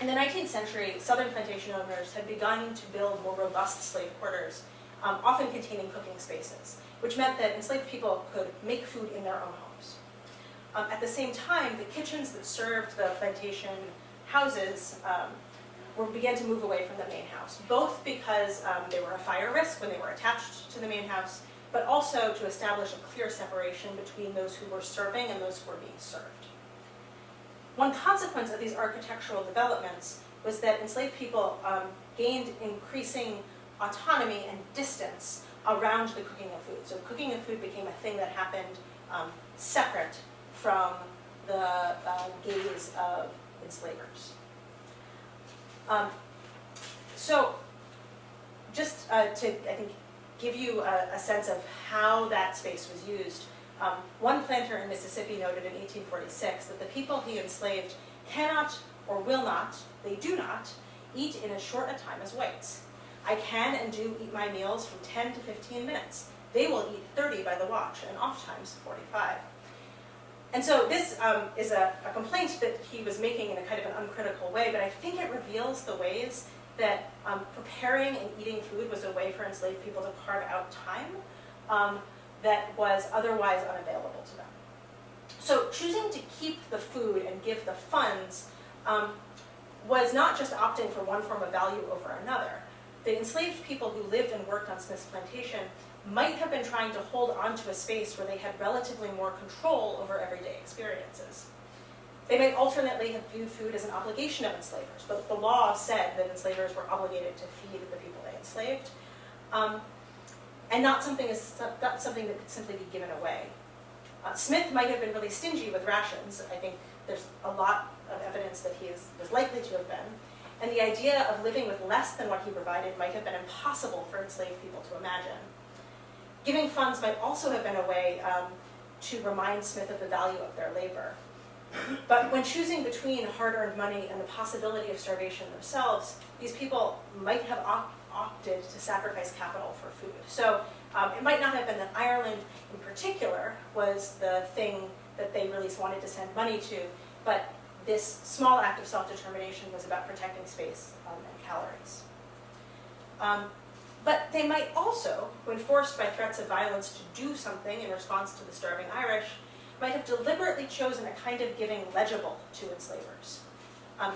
B: in the 19th century, Southern plantation owners had begun to build more robust slave quarters, often containing cooking spaces, which meant that enslaved people could make food in their own homes. At the same time, the kitchens that served the plantation houses began to move away from the main house, both because they were a fire risk when they were attached to the main house, but also to establish a clear separation between those who were serving and those who were being served. One consequence of these architectural developments was that enslaved people gained increasing autonomy and distance around the cooking of food. So cooking of food became a thing that happened separate from the gaze of enslavers. So just to, I think, give you a sense of how that space was used, one planter in Mississippi noted in 1846 that the people he enslaved cannot or will not, they do not, eat in as short a time as whites. I can and do eat my meals from 10 to 15 minutes. They will eat 30 by the watch, and oftentimes 45. And so this is a complaint that he was making in a kind of an uncritical way, but I think it reveals the ways that preparing and eating food was a way for enslaved people to carve out time that was otherwise unavailable to them. So choosing to keep the food and give the funds was not just opting for one form of value over another. The enslaved people who lived and worked on Smith's plantation might have been trying to hold on to a space where they had relatively more control over everyday experiences. They might alternately have viewed food as an obligation of enslavers, but the law said that enslavers were obligated to feed the people they enslaved. and not something that could simply be given away. Smith might have been really stingy with rations. I think there's a lot of evidence that he was likely to have been. And the idea of living with less than what he provided might have been impossible for enslaved people to imagine. Giving funds might also have been a way to remind Smith of the value of their labor. But when choosing between hard-earned money and the possibility of starvation themselves, these people might have opted to sacrifice capital for food. So it might not have been that Ireland in particular was the thing that they really wanted to send money to, but this small act of self-determination was about protecting space and calories. But they might also, when forced by threats of violence to do something in response to the starving Irish, might have deliberately chosen a kind of giving legible to enslavers.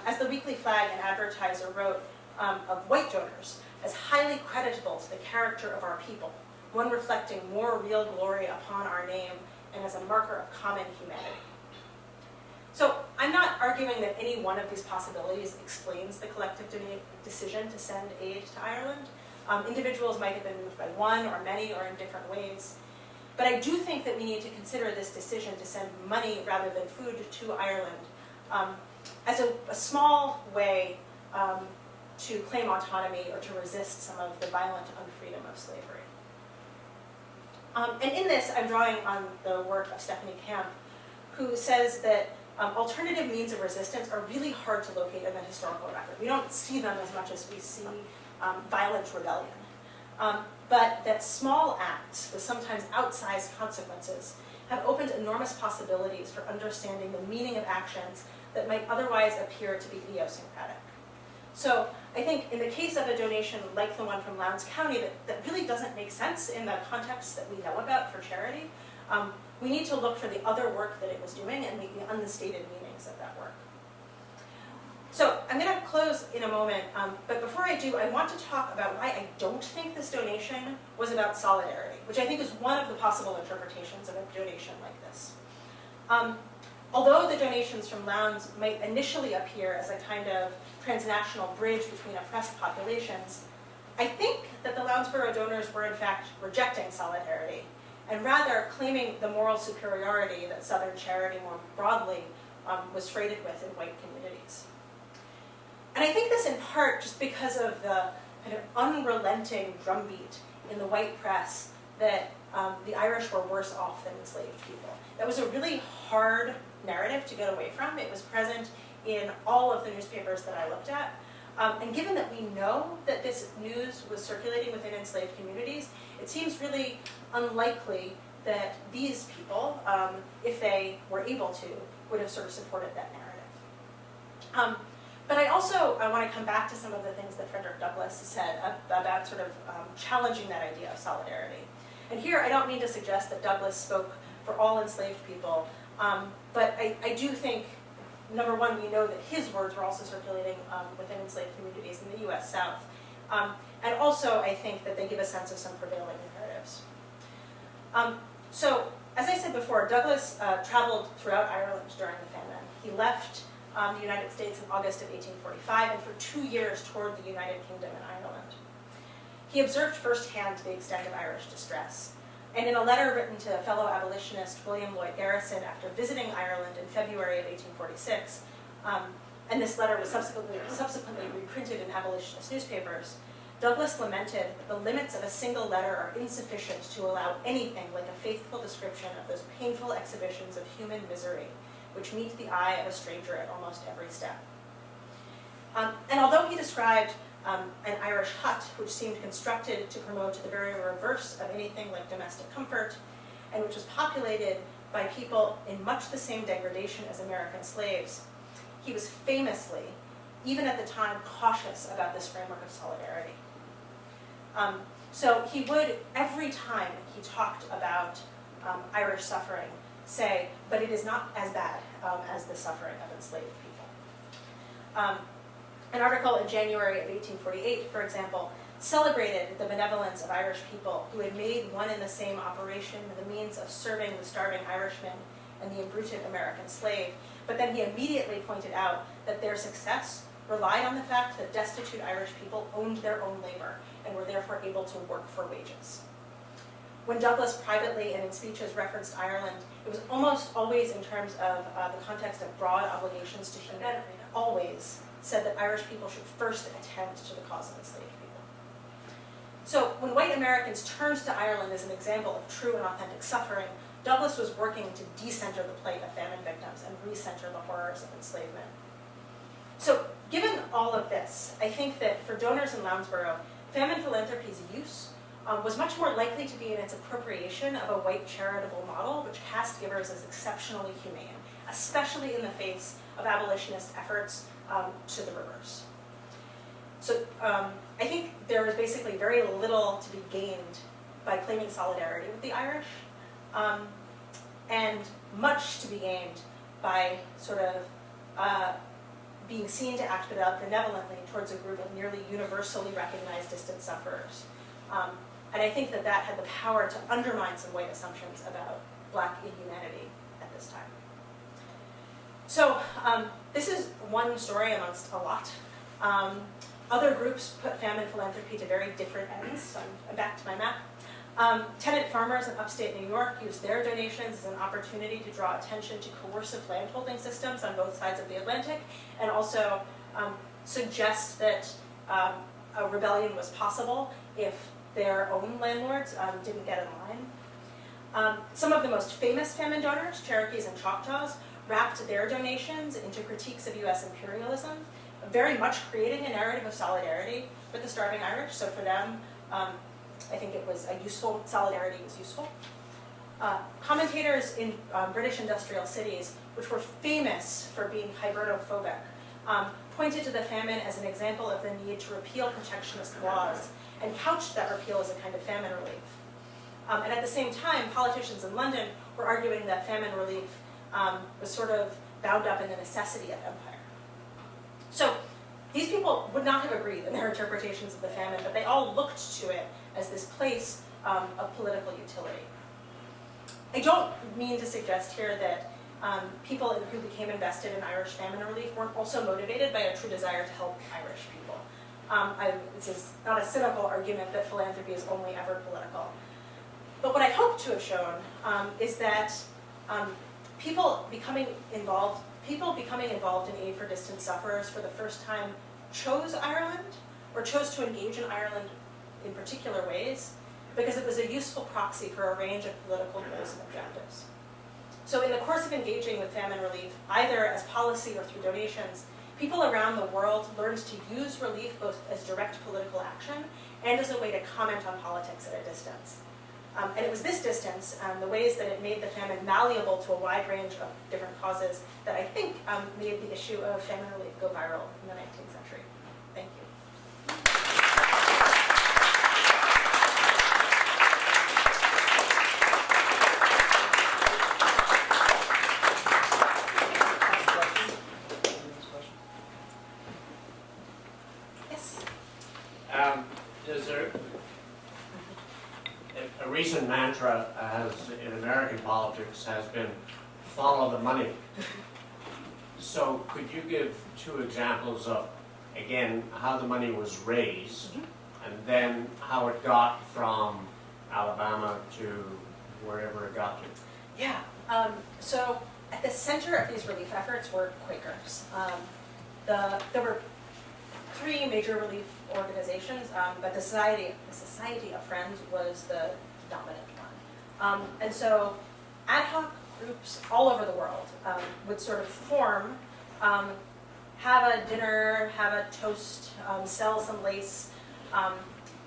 B: As the Weekly Flag and Advertiser wrote of white donors, as highly creditable to the character of our people, one reflecting more real glory upon our name and as a marker of common humanity. So I'm not arguing that any one of these possibilities explains the collective decision to send aid to Ireland. Individuals might have been moved by one or many or in different ways. But I do think that we need to consider this decision to send money rather than food to Ireland as a small way to claim autonomy or to resist some of the violent unfreedom of slavery. And in this, I'm drawing on the work of Stephanie Camp, who says that alternative means of resistance are really hard to locate in the historical record. We don't see them as much as we see violent rebellion. But that small acts with sometimes outsized consequences have opened enormous possibilities for understanding the meaning of actions that might otherwise appear to be idiosyncratic. So I think in the case of a donation like the one from Lowndes County that really doesn't make sense in the context that we know about for charity, we need to look for the other work that it was doing and the unstated meanings of that work. So I'm going to close in a moment, but before I do, I want to talk about why I don't think this donation was about solidarity, which I think is one of the possible interpretations of a donation like this. Although the donations from Lowndes might initially appear as a kind of transnational bridge between oppressed populations, I think that the Lounsborough donors were in fact rejecting solidarity, and rather claiming the moral superiority that Southern charity more broadly was freighted with in white communities. And I think this in part just because of the kind of unrelenting drumbeat in the white press that the Irish were worse off than enslaved people. That was a really hard narrative to get away from. It was present in all of the newspapers that I looked at. And given that we know that this news was circulating within enslaved communities, it seems really unlikely that these people, if they were able to, would have sort of supported that narrative. But I also want to come back to some of the things that Frederick Douglass said about sort of challenging that idea of solidarity. And here I don't mean to suggest that Douglass spoke for all enslaved people, but I do think, number one, we know that his words were also circulating within enslaved communities in the US South. And also I think that they give a sense of some prevailing narratives. So, as I said before, Douglass traveled throughout Ireland during the famine. He left the United States in August of 1845 and for 2 years toured the United Kingdom and Ireland. He observed firsthand the extent of Irish distress. And in a letter written to fellow abolitionist William Lloyd Garrison after visiting Ireland in February of 1846, and this letter was subsequently reprinted in abolitionist newspapers, Douglass lamented that the limits of a single letter are insufficient to allow anything like a faithful description of those painful exhibitions of human misery which meet the eye of a stranger at almost every step. And although he described an Irish hut which seemed constructed to promote the very reverse of anything like domestic comfort, and which was populated by people in much the same degradation as American slaves, he was famously, even at the time, cautious about this framework of solidarity. So he would, every time he talked about Irish suffering, say, but it is not as bad as the suffering of enslaved people. An article in January of 1848, for example, celebrated the benevolence of Irish people who had made one and the same operation the means of serving the starving Irishman and the imbruted American slave, but then he immediately pointed out that their success relied on the fact that destitute Irish people owned their own labor and were therefore able to work for wages. When Douglas privately and in speeches referenced Ireland, it was almost always in terms of the context of broad obligations to humanity. Always said that Irish people should first attend to the cause of enslaved people. So when white Americans turned to Ireland as an example of true and authentic suffering, Douglas was working to decenter the plight of famine victims and recenter the horrors of enslavement. So given all of this, I think that for donors in Lounsborough, famine philanthropy's use was much more likely to be in its appropriation of a white charitable model which cast givers as exceptionally humane, especially in the face of abolitionist efforts to the reverse. So I think there is basically very little to be gained by claiming solidarity with the Irish, and much to be gained by sort of being seen to act benevolently towards a group of nearly universally recognized distant sufferers. And I think that that had the power to undermine some white assumptions about Black inhumanity at this time. So this is one story amongst a lot. Other groups put famine philanthropy to very different ends. So I'm back to my map. Tenant farmers in upstate New York used their donations as an opportunity to draw attention to coercive landholding systems on both sides of the Atlantic, and also suggest that a rebellion was possible if their own landlords didn't get in line. Some of the most famous famine donors, Cherokees and Choctaws, wrapped their donations into critiques of US imperialism, very much creating a narrative of solidarity with the starving Irish. So for them, I think it was a useful, solidarity was useful. Commentators in British industrial cities, which were famous for being hibernophobic, pointed to the famine as an example of the need to repeal protectionist laws and couched that repeal as a kind of famine relief. And at the same time, politicians in London were arguing that famine relief was sort of bound up in the necessity of empire. So these people would not have agreed in their interpretations of the famine, but they all looked to it as this place of political utility. I don't mean to suggest here that people who became invested in Irish famine relief weren't also motivated by a true desire to help Irish people. This is not a cynical argument that philanthropy is only ever political. But what I hope to have shown is that people becoming involved in aid for distant sufferers for the first time chose Ireland, or chose to engage in Ireland in particular ways, because it was a useful proxy for a range of political goals and objectives. So in the course of engaging with famine relief, either as policy or through donations, people around the world learned to use relief both as direct political action and as a way to comment on politics at a distance. And it was this distance, the ways that it made the famine malleable to a wide range of different causes, that I think made the issue of famine relief go viral in the 19th century. Thank you.
C: A recent mantra in American politics has been follow the money. So could you give two examples of, again, how the money was raised, and then how it got from Alabama to wherever it got to?
B: Yeah, so at the center of these relief efforts were Quakers. There were three major relief organizations, but the Society of Friends was the dominant one. And so ad hoc groups all over the world would sort of form, have a dinner, have a toast, sell some lace,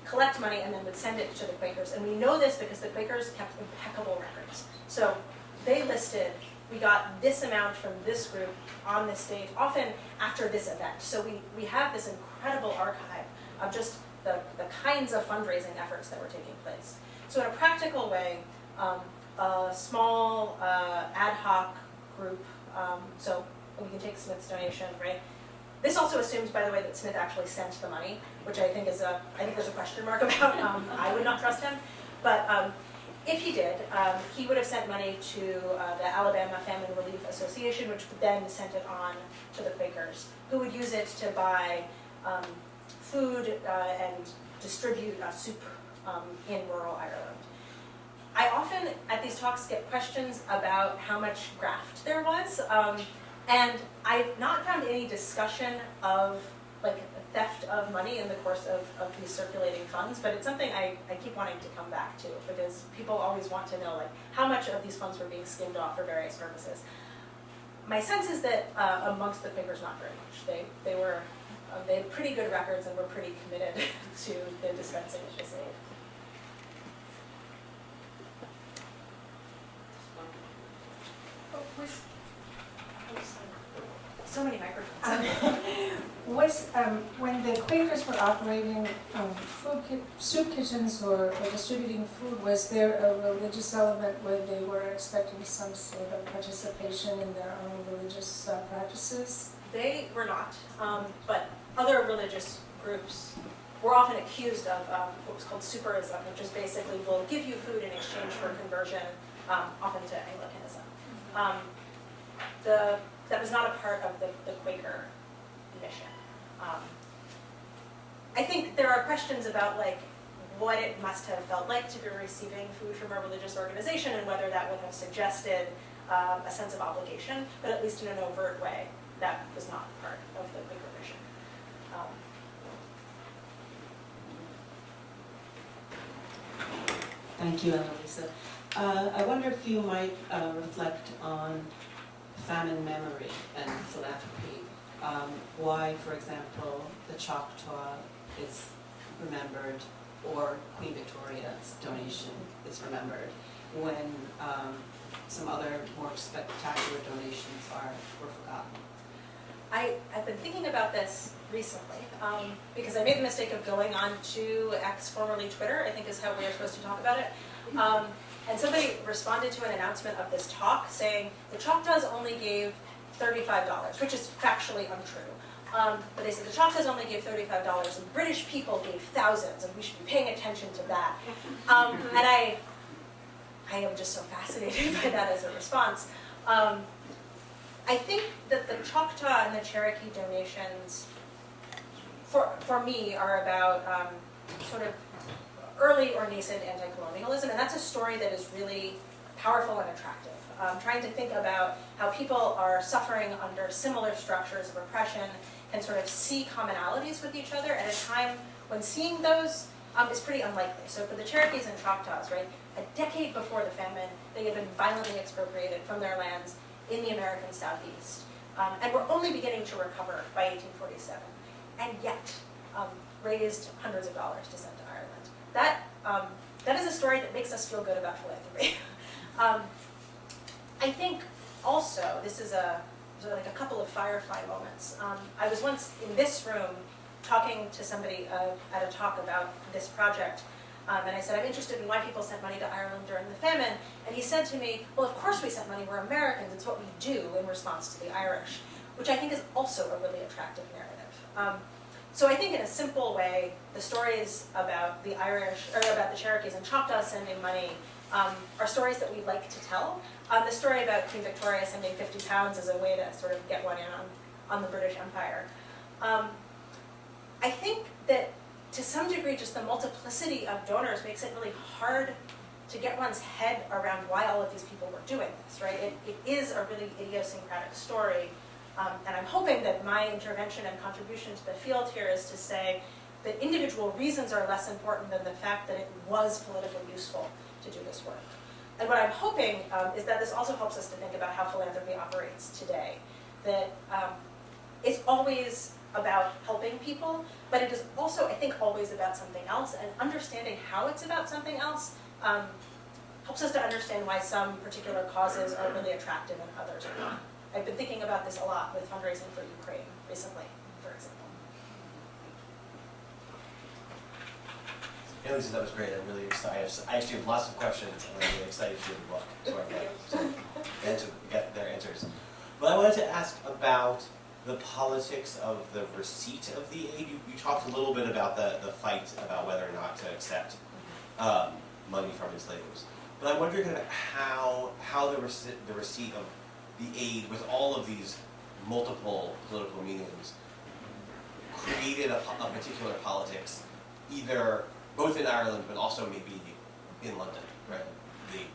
B: collect money, and then would send it to the Quakers. And we know this because the Quakers kept impeccable records. So they listed, we got this amount from this group on this date, often after this event. So we have this incredible archive of just the kinds of fundraising efforts that were taking place. So in a practical way, a small ad hoc group, so we can take Smith's donation, right? This also assumes, by the way, that Smith actually sent the money, which I think there's a question mark about. I would not trust him. But if he did, he would have sent money to the Alabama Famine Relief Association, which then sent it on to the Quakers, who would use it to buy food and distribute soup in rural Ireland. I often at these talks get questions about how much graft there was, and I've not found any discussion of like theft of money in the course of these circulating funds, but it's something I keep wanting to come back to, because people always want to know like how much of these funds were being skimmed off for various purposes. My sense is that amongst the Quakers, not very much. They had pretty good records and were pretty committed to the dispensing of this aid. So many microphones.
D: When the Quakers were operating soup kitchens or distributing food, was there a religious element where they were expecting some sort of participation in their own religious practices?
B: They were not, but other religious groups were often accused of what was called superism, which is basically we'll give you food in exchange for conversion, often to Anglicanism. That was not a part of the Quaker mission. I think there are questions about like what it must have felt like to be receiving food from a religious organization and whether that would have suggested a sense of obligation, but at least in an overt way, that was not part of the Quaker mission.
A: Thank you, Anelise. I wonder if you might reflect on famine memory and philanthropy. Why, for example, the Choctaw is remembered or Queen Victoria's donation is remembered when some other more spectacular donations were forgotten.
B: I've been thinking about this recently because I made the mistake of going on to X, formerly Twitter, I think is how we are supposed to talk about it. And somebody responded to an announcement of this talk saying the Choctaws only gave $35, which is factually untrue. But they said the Choctaws only gave $35 and British people gave thousands and we should be paying attention to that. And I am just so fascinated by that as a response. I think that the Choctaw and the Cherokee donations, for me, are about sort of early or nascent anti-colonialism, and that's a story that is really powerful and attractive. Trying to think about how people are suffering under similar structures of oppression and sort of see commonalities with each other at a time when seeing those is pretty unlikely. So for the Cherokees and Choctaws, right, a decade before the famine, they had been violently expropriated from their lands in the American Southeast, and were only beginning to recover by 1847, and yet raised hundreds of dollars to send to Ireland. That is a story that makes us feel good about philanthropy. I think also, this is like a couple of firefly moments. I was once in this room talking to somebody at a talk about this project, and I said, I'm interested in why people sent money to Ireland during the famine, and he said to me, well, of course we sent money, we're Americans, it's what we do in response to the Irish, which I think is also a really attractive narrative. So I think in a simple way, the stories about the Irish, or about the Cherokees and Choctaw sending money are stories that we like to tell. The story about Queen Victoria sending 50 pounds is a way to sort of get one in on the British Empire. I think that to some degree, just the multiplicity of donors makes it really hard to get one's head around why all of these people were doing this, right? It is a really idiosyncratic story. And I'm hoping that my intervention and contribution to the field here is to say that individual reasons are less important than the fact that it was politically useful to do this work. And what I'm hoping is that this also helps us to think about how philanthropy operates today. That it's always about helping people, but it is also, I think, always about something else, and understanding how it's about something else helps us to understand why some particular causes are really attractive and others are not. I've been thinking about this a lot with fundraising for Ukraine recently, for example.
E: Anelise, that was great. I'm really excited. I actually have lots of questions, and I'm really excited to read the book, so I get their answers. But I wanted to ask about the politics of the receipt of the aid. You talked a little bit about the fight about whether or not to accept money from enslavers. But I'm wondering kind of how the receipt of the aid, with all of these multiple political meanings, created a particular politics, either both in Ireland but also maybe in London, right?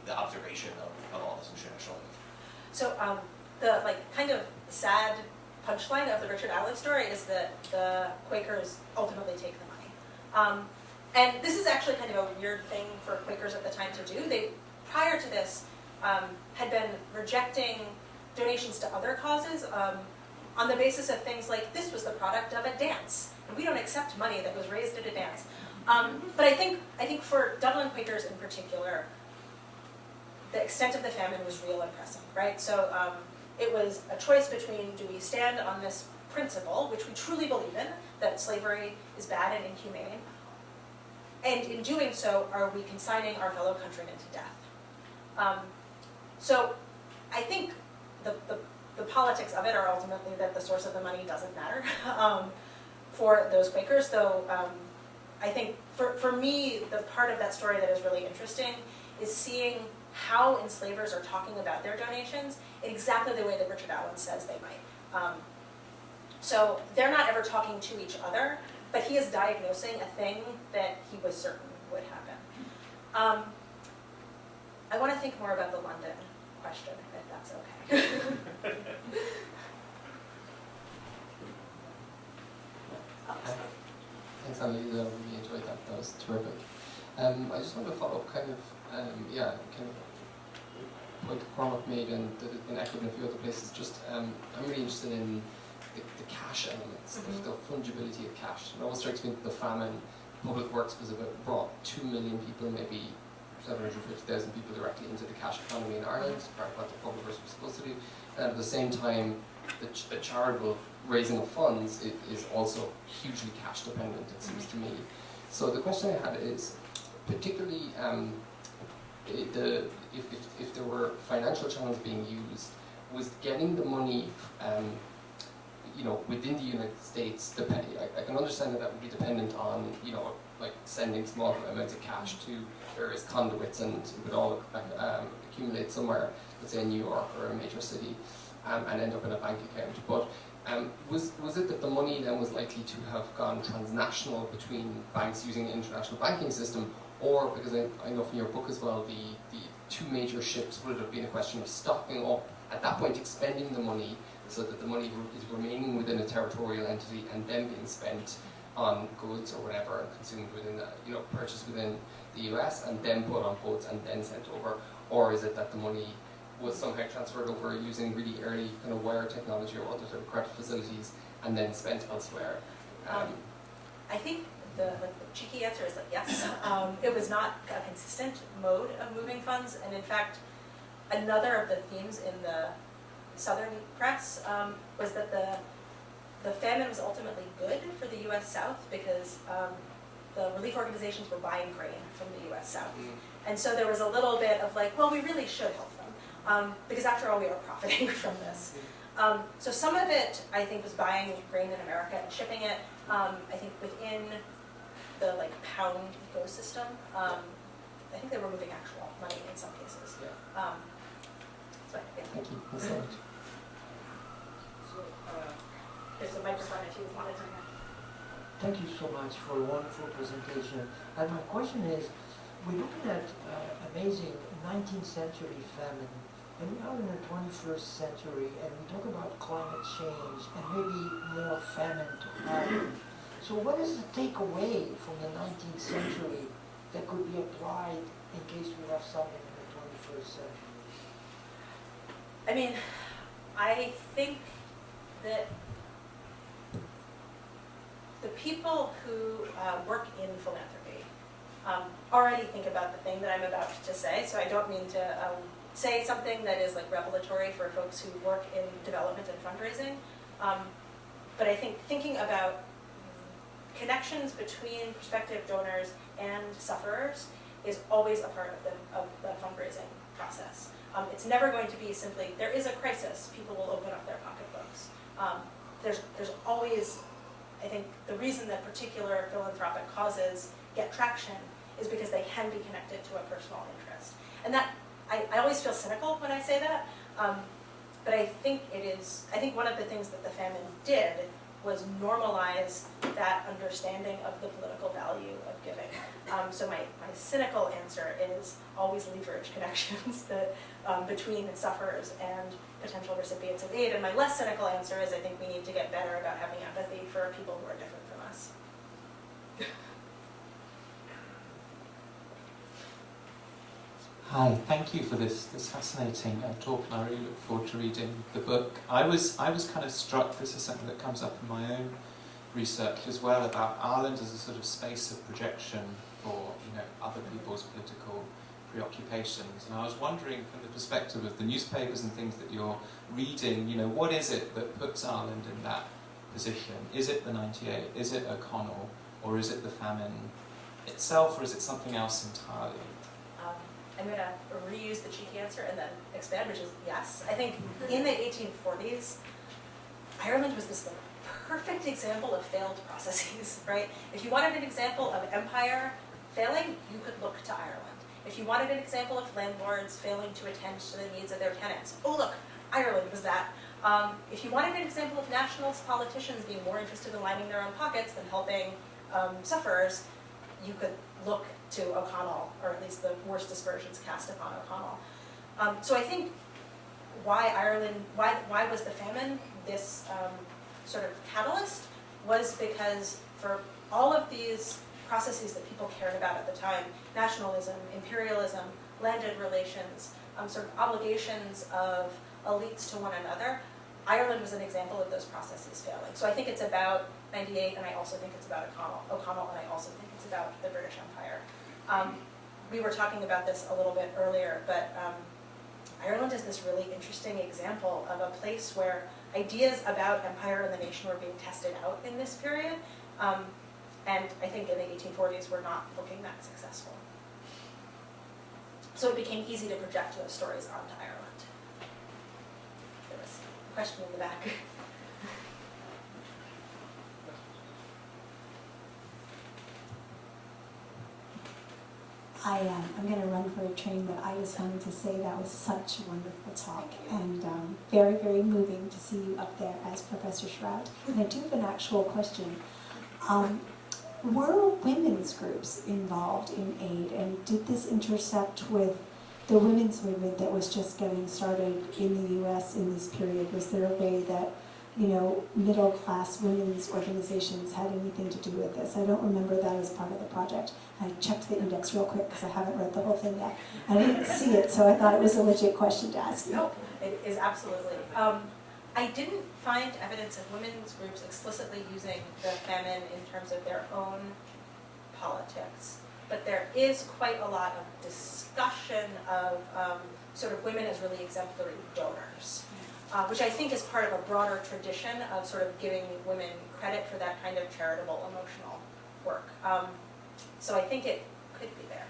E: the observation of all this international.
B: So the kind of sad punchline of the Richard Allen story is that the Quakers ultimately take the money. And this is actually kind of a weird thing for Quakers at the time to do. They, prior to this, had been rejecting donations to other causes on the basis of things like this was the product of a dance, and we don't accept money that was raised at a dance. But I think for Dublin Quakers in particular, the extent of the famine was real and pressing, right? So it was a choice between, do we stand on this principle, which we truly believe in, that slavery is bad and inhumane, and in doing so, are we consigning our fellow countrymen to death? So I think the politics of it are ultimately that the source of the money doesn't matter for those Quakers, though I think for me, the part of that story that is really interesting is seeing how enslavers are talking about their donations in exactly the way that Richard Allen says they might. So they're not ever talking to each other, but he is diagnosing a thing that he was certain would happen. I want to think more about the London question, if that's okay.
F: Thanks, Anelise. I really enjoyed that. That was terrific. I just want to follow up kind of point that Cormac made and that has been echoed in a few other places. Just I'm really interested in the cash elements, the fungibility of cash. It always strikes me that the famine, public works was about brought 2 million people, maybe 750,000 people directly into the cash economy in Ireland, part of what the public works was supposed to do. And at the same time, the charitable raising of funds is also hugely cash dependent, it seems to me. So the question I had is, particularly if there were financial channels being used, was getting the money within the United States, I can understand that would be dependent on, like sending small amounts of cash to various conduits, and it would all accumulate somewhere, let's say in New York or a major city, and end up in a bank account. But was it that the money then was likely to have gone transnational between banks using the international banking system, or, because I know from your book as well, the two major ships, would it have been a question of stocking up, at that point expending the money, so that the money is remaining within a territorial entity and then being spent on goods or whatever and consumed within the, purchased within the US and then put on boats and then sent over? Or is it that the money was somehow transferred over using really early kind of wire technology or other type of credit facilities and then spent elsewhere?
B: I think the cheeky answer is like yes. It was not a consistent mode of moving funds, and in fact, another of the themes in the Southern press was that the famine was ultimately good for the U.S. South because the relief organizations were buying grain from the U.S. South. And so there was a little bit of like, well, we really should help them because after all, we are profiting from this. So some of it, I think, was buying grain in America and shipping it. I think within the pound ecosystem, I think they were moving actual money in some cases.
F: Yeah.
B: So, yeah.
F: Thank you. Thanks so much.
B: There's a microphone if you wanted to.
G: Thank you so much for a wonderful presentation. And my question is, we're looking at amazing 19th century famine, and we are in the 21st century, and we talk about climate change and maybe more famine to happen. So what is the takeaway from the 19th century that could be applied in case we have something in the 21st century?
B: I mean, I think that the people who work in philanthropy already think about the thing that I'm about to say, so I don't mean to say something that is revelatory for folks who work in development and fundraising, but I think thinking about connections between prospective donors and sufferers is always a part of the fundraising process. It's never going to be simply, there is a crisis, people will open up their pocketbooks. There's always, I think, the reason that particular philanthropic causes get traction is because they can be connected to a personal interest. And that, I always feel cynical when I say that, but I think one of the things that the famine did was normalize that understanding of the political value of giving. So my cynical answer is always leverage connections that, between sufferers and potential recipients of aid. And my less cynical answer is I think we need to get better about having empathy for people who are different from us.
H: Hi, thank you for this fascinating talk, and I really look forward to reading the book. I was kind of struck, this is something that comes up in my own research as well, about Ireland as a sort of space of projection for other people's political preoccupations. And I was wondering, from the perspective of the newspapers and things that you're reading, what is it that puts Ireland in that position? Is it the 98? Is it O'Connell? Or is it the famine itself? Or is it something else entirely?
B: I'm going to reuse the cheeky answer and then expand, which is yes. I think in the 1840s, Ireland was this perfect example of failed processes, right? If you wanted an example of empire failing, you could look to Ireland. If you wanted an example of landlords failing to attend to the needs of their tenants, oh look, Ireland was that. If you wanted an example of nationalist politicians being more interested in lining their own pockets than helping sufferers, you could look to O'Connell, or at least the worst dispersions cast upon O'Connell. So I think why Ireland, why was the famine this sort of catalyst, was because for all of these processes that people cared about at the time, nationalism, imperialism, landed relations, sort of obligations of elites to one another, Ireland was an example of those processes failing. So I think it's about 98, and I also think it's about O'Connell, and I also think it's about the British Empire. We were talking about this a little bit earlier, but Ireland is this really interesting example of a place where ideas about empire and the nation were being tested out in this period, and I think in the 1840s were not looking that successful. So it became easy to project those stories onto Ireland. There was a question in the back.
I: I'm going to run for a train, but I just wanted to say that was such a wonderful talk, and very, very moving to see you up there as Professor Shrout. And I do have an actual question. Were women's groups involved in aid, and did this intersect with the women's movement that was just getting started in the U.S. in this period? Was there a way that middle-class women's organizations had anything to do with this? I don't remember that as part of the project. I checked the index real quick because I haven't read the whole thing yet. I didn't see it, so I thought it was a legit question to ask you.
B: No, it is absolutely. I didn't find evidence of women's groups explicitly using the famine in terms of their own politics, but there is quite a lot of discussion of sort of women as really exemplary donors. Which I think is part of a broader tradition of sort of giving women credit for that kind of charitable, emotional work. So I think it could be there.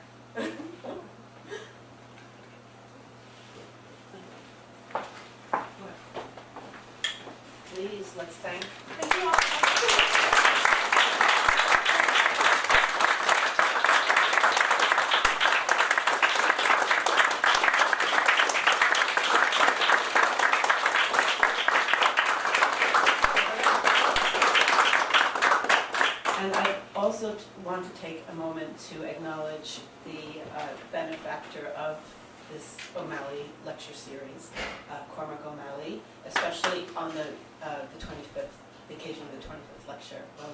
A: Please, let's thank.
B: Thank you all.
A: And I also want to take a moment to acknowledge the benefactor of this O'Malley lecture series, Cormac O'Malley, especially on the 25th, the occasion of the 25th lecture. Well,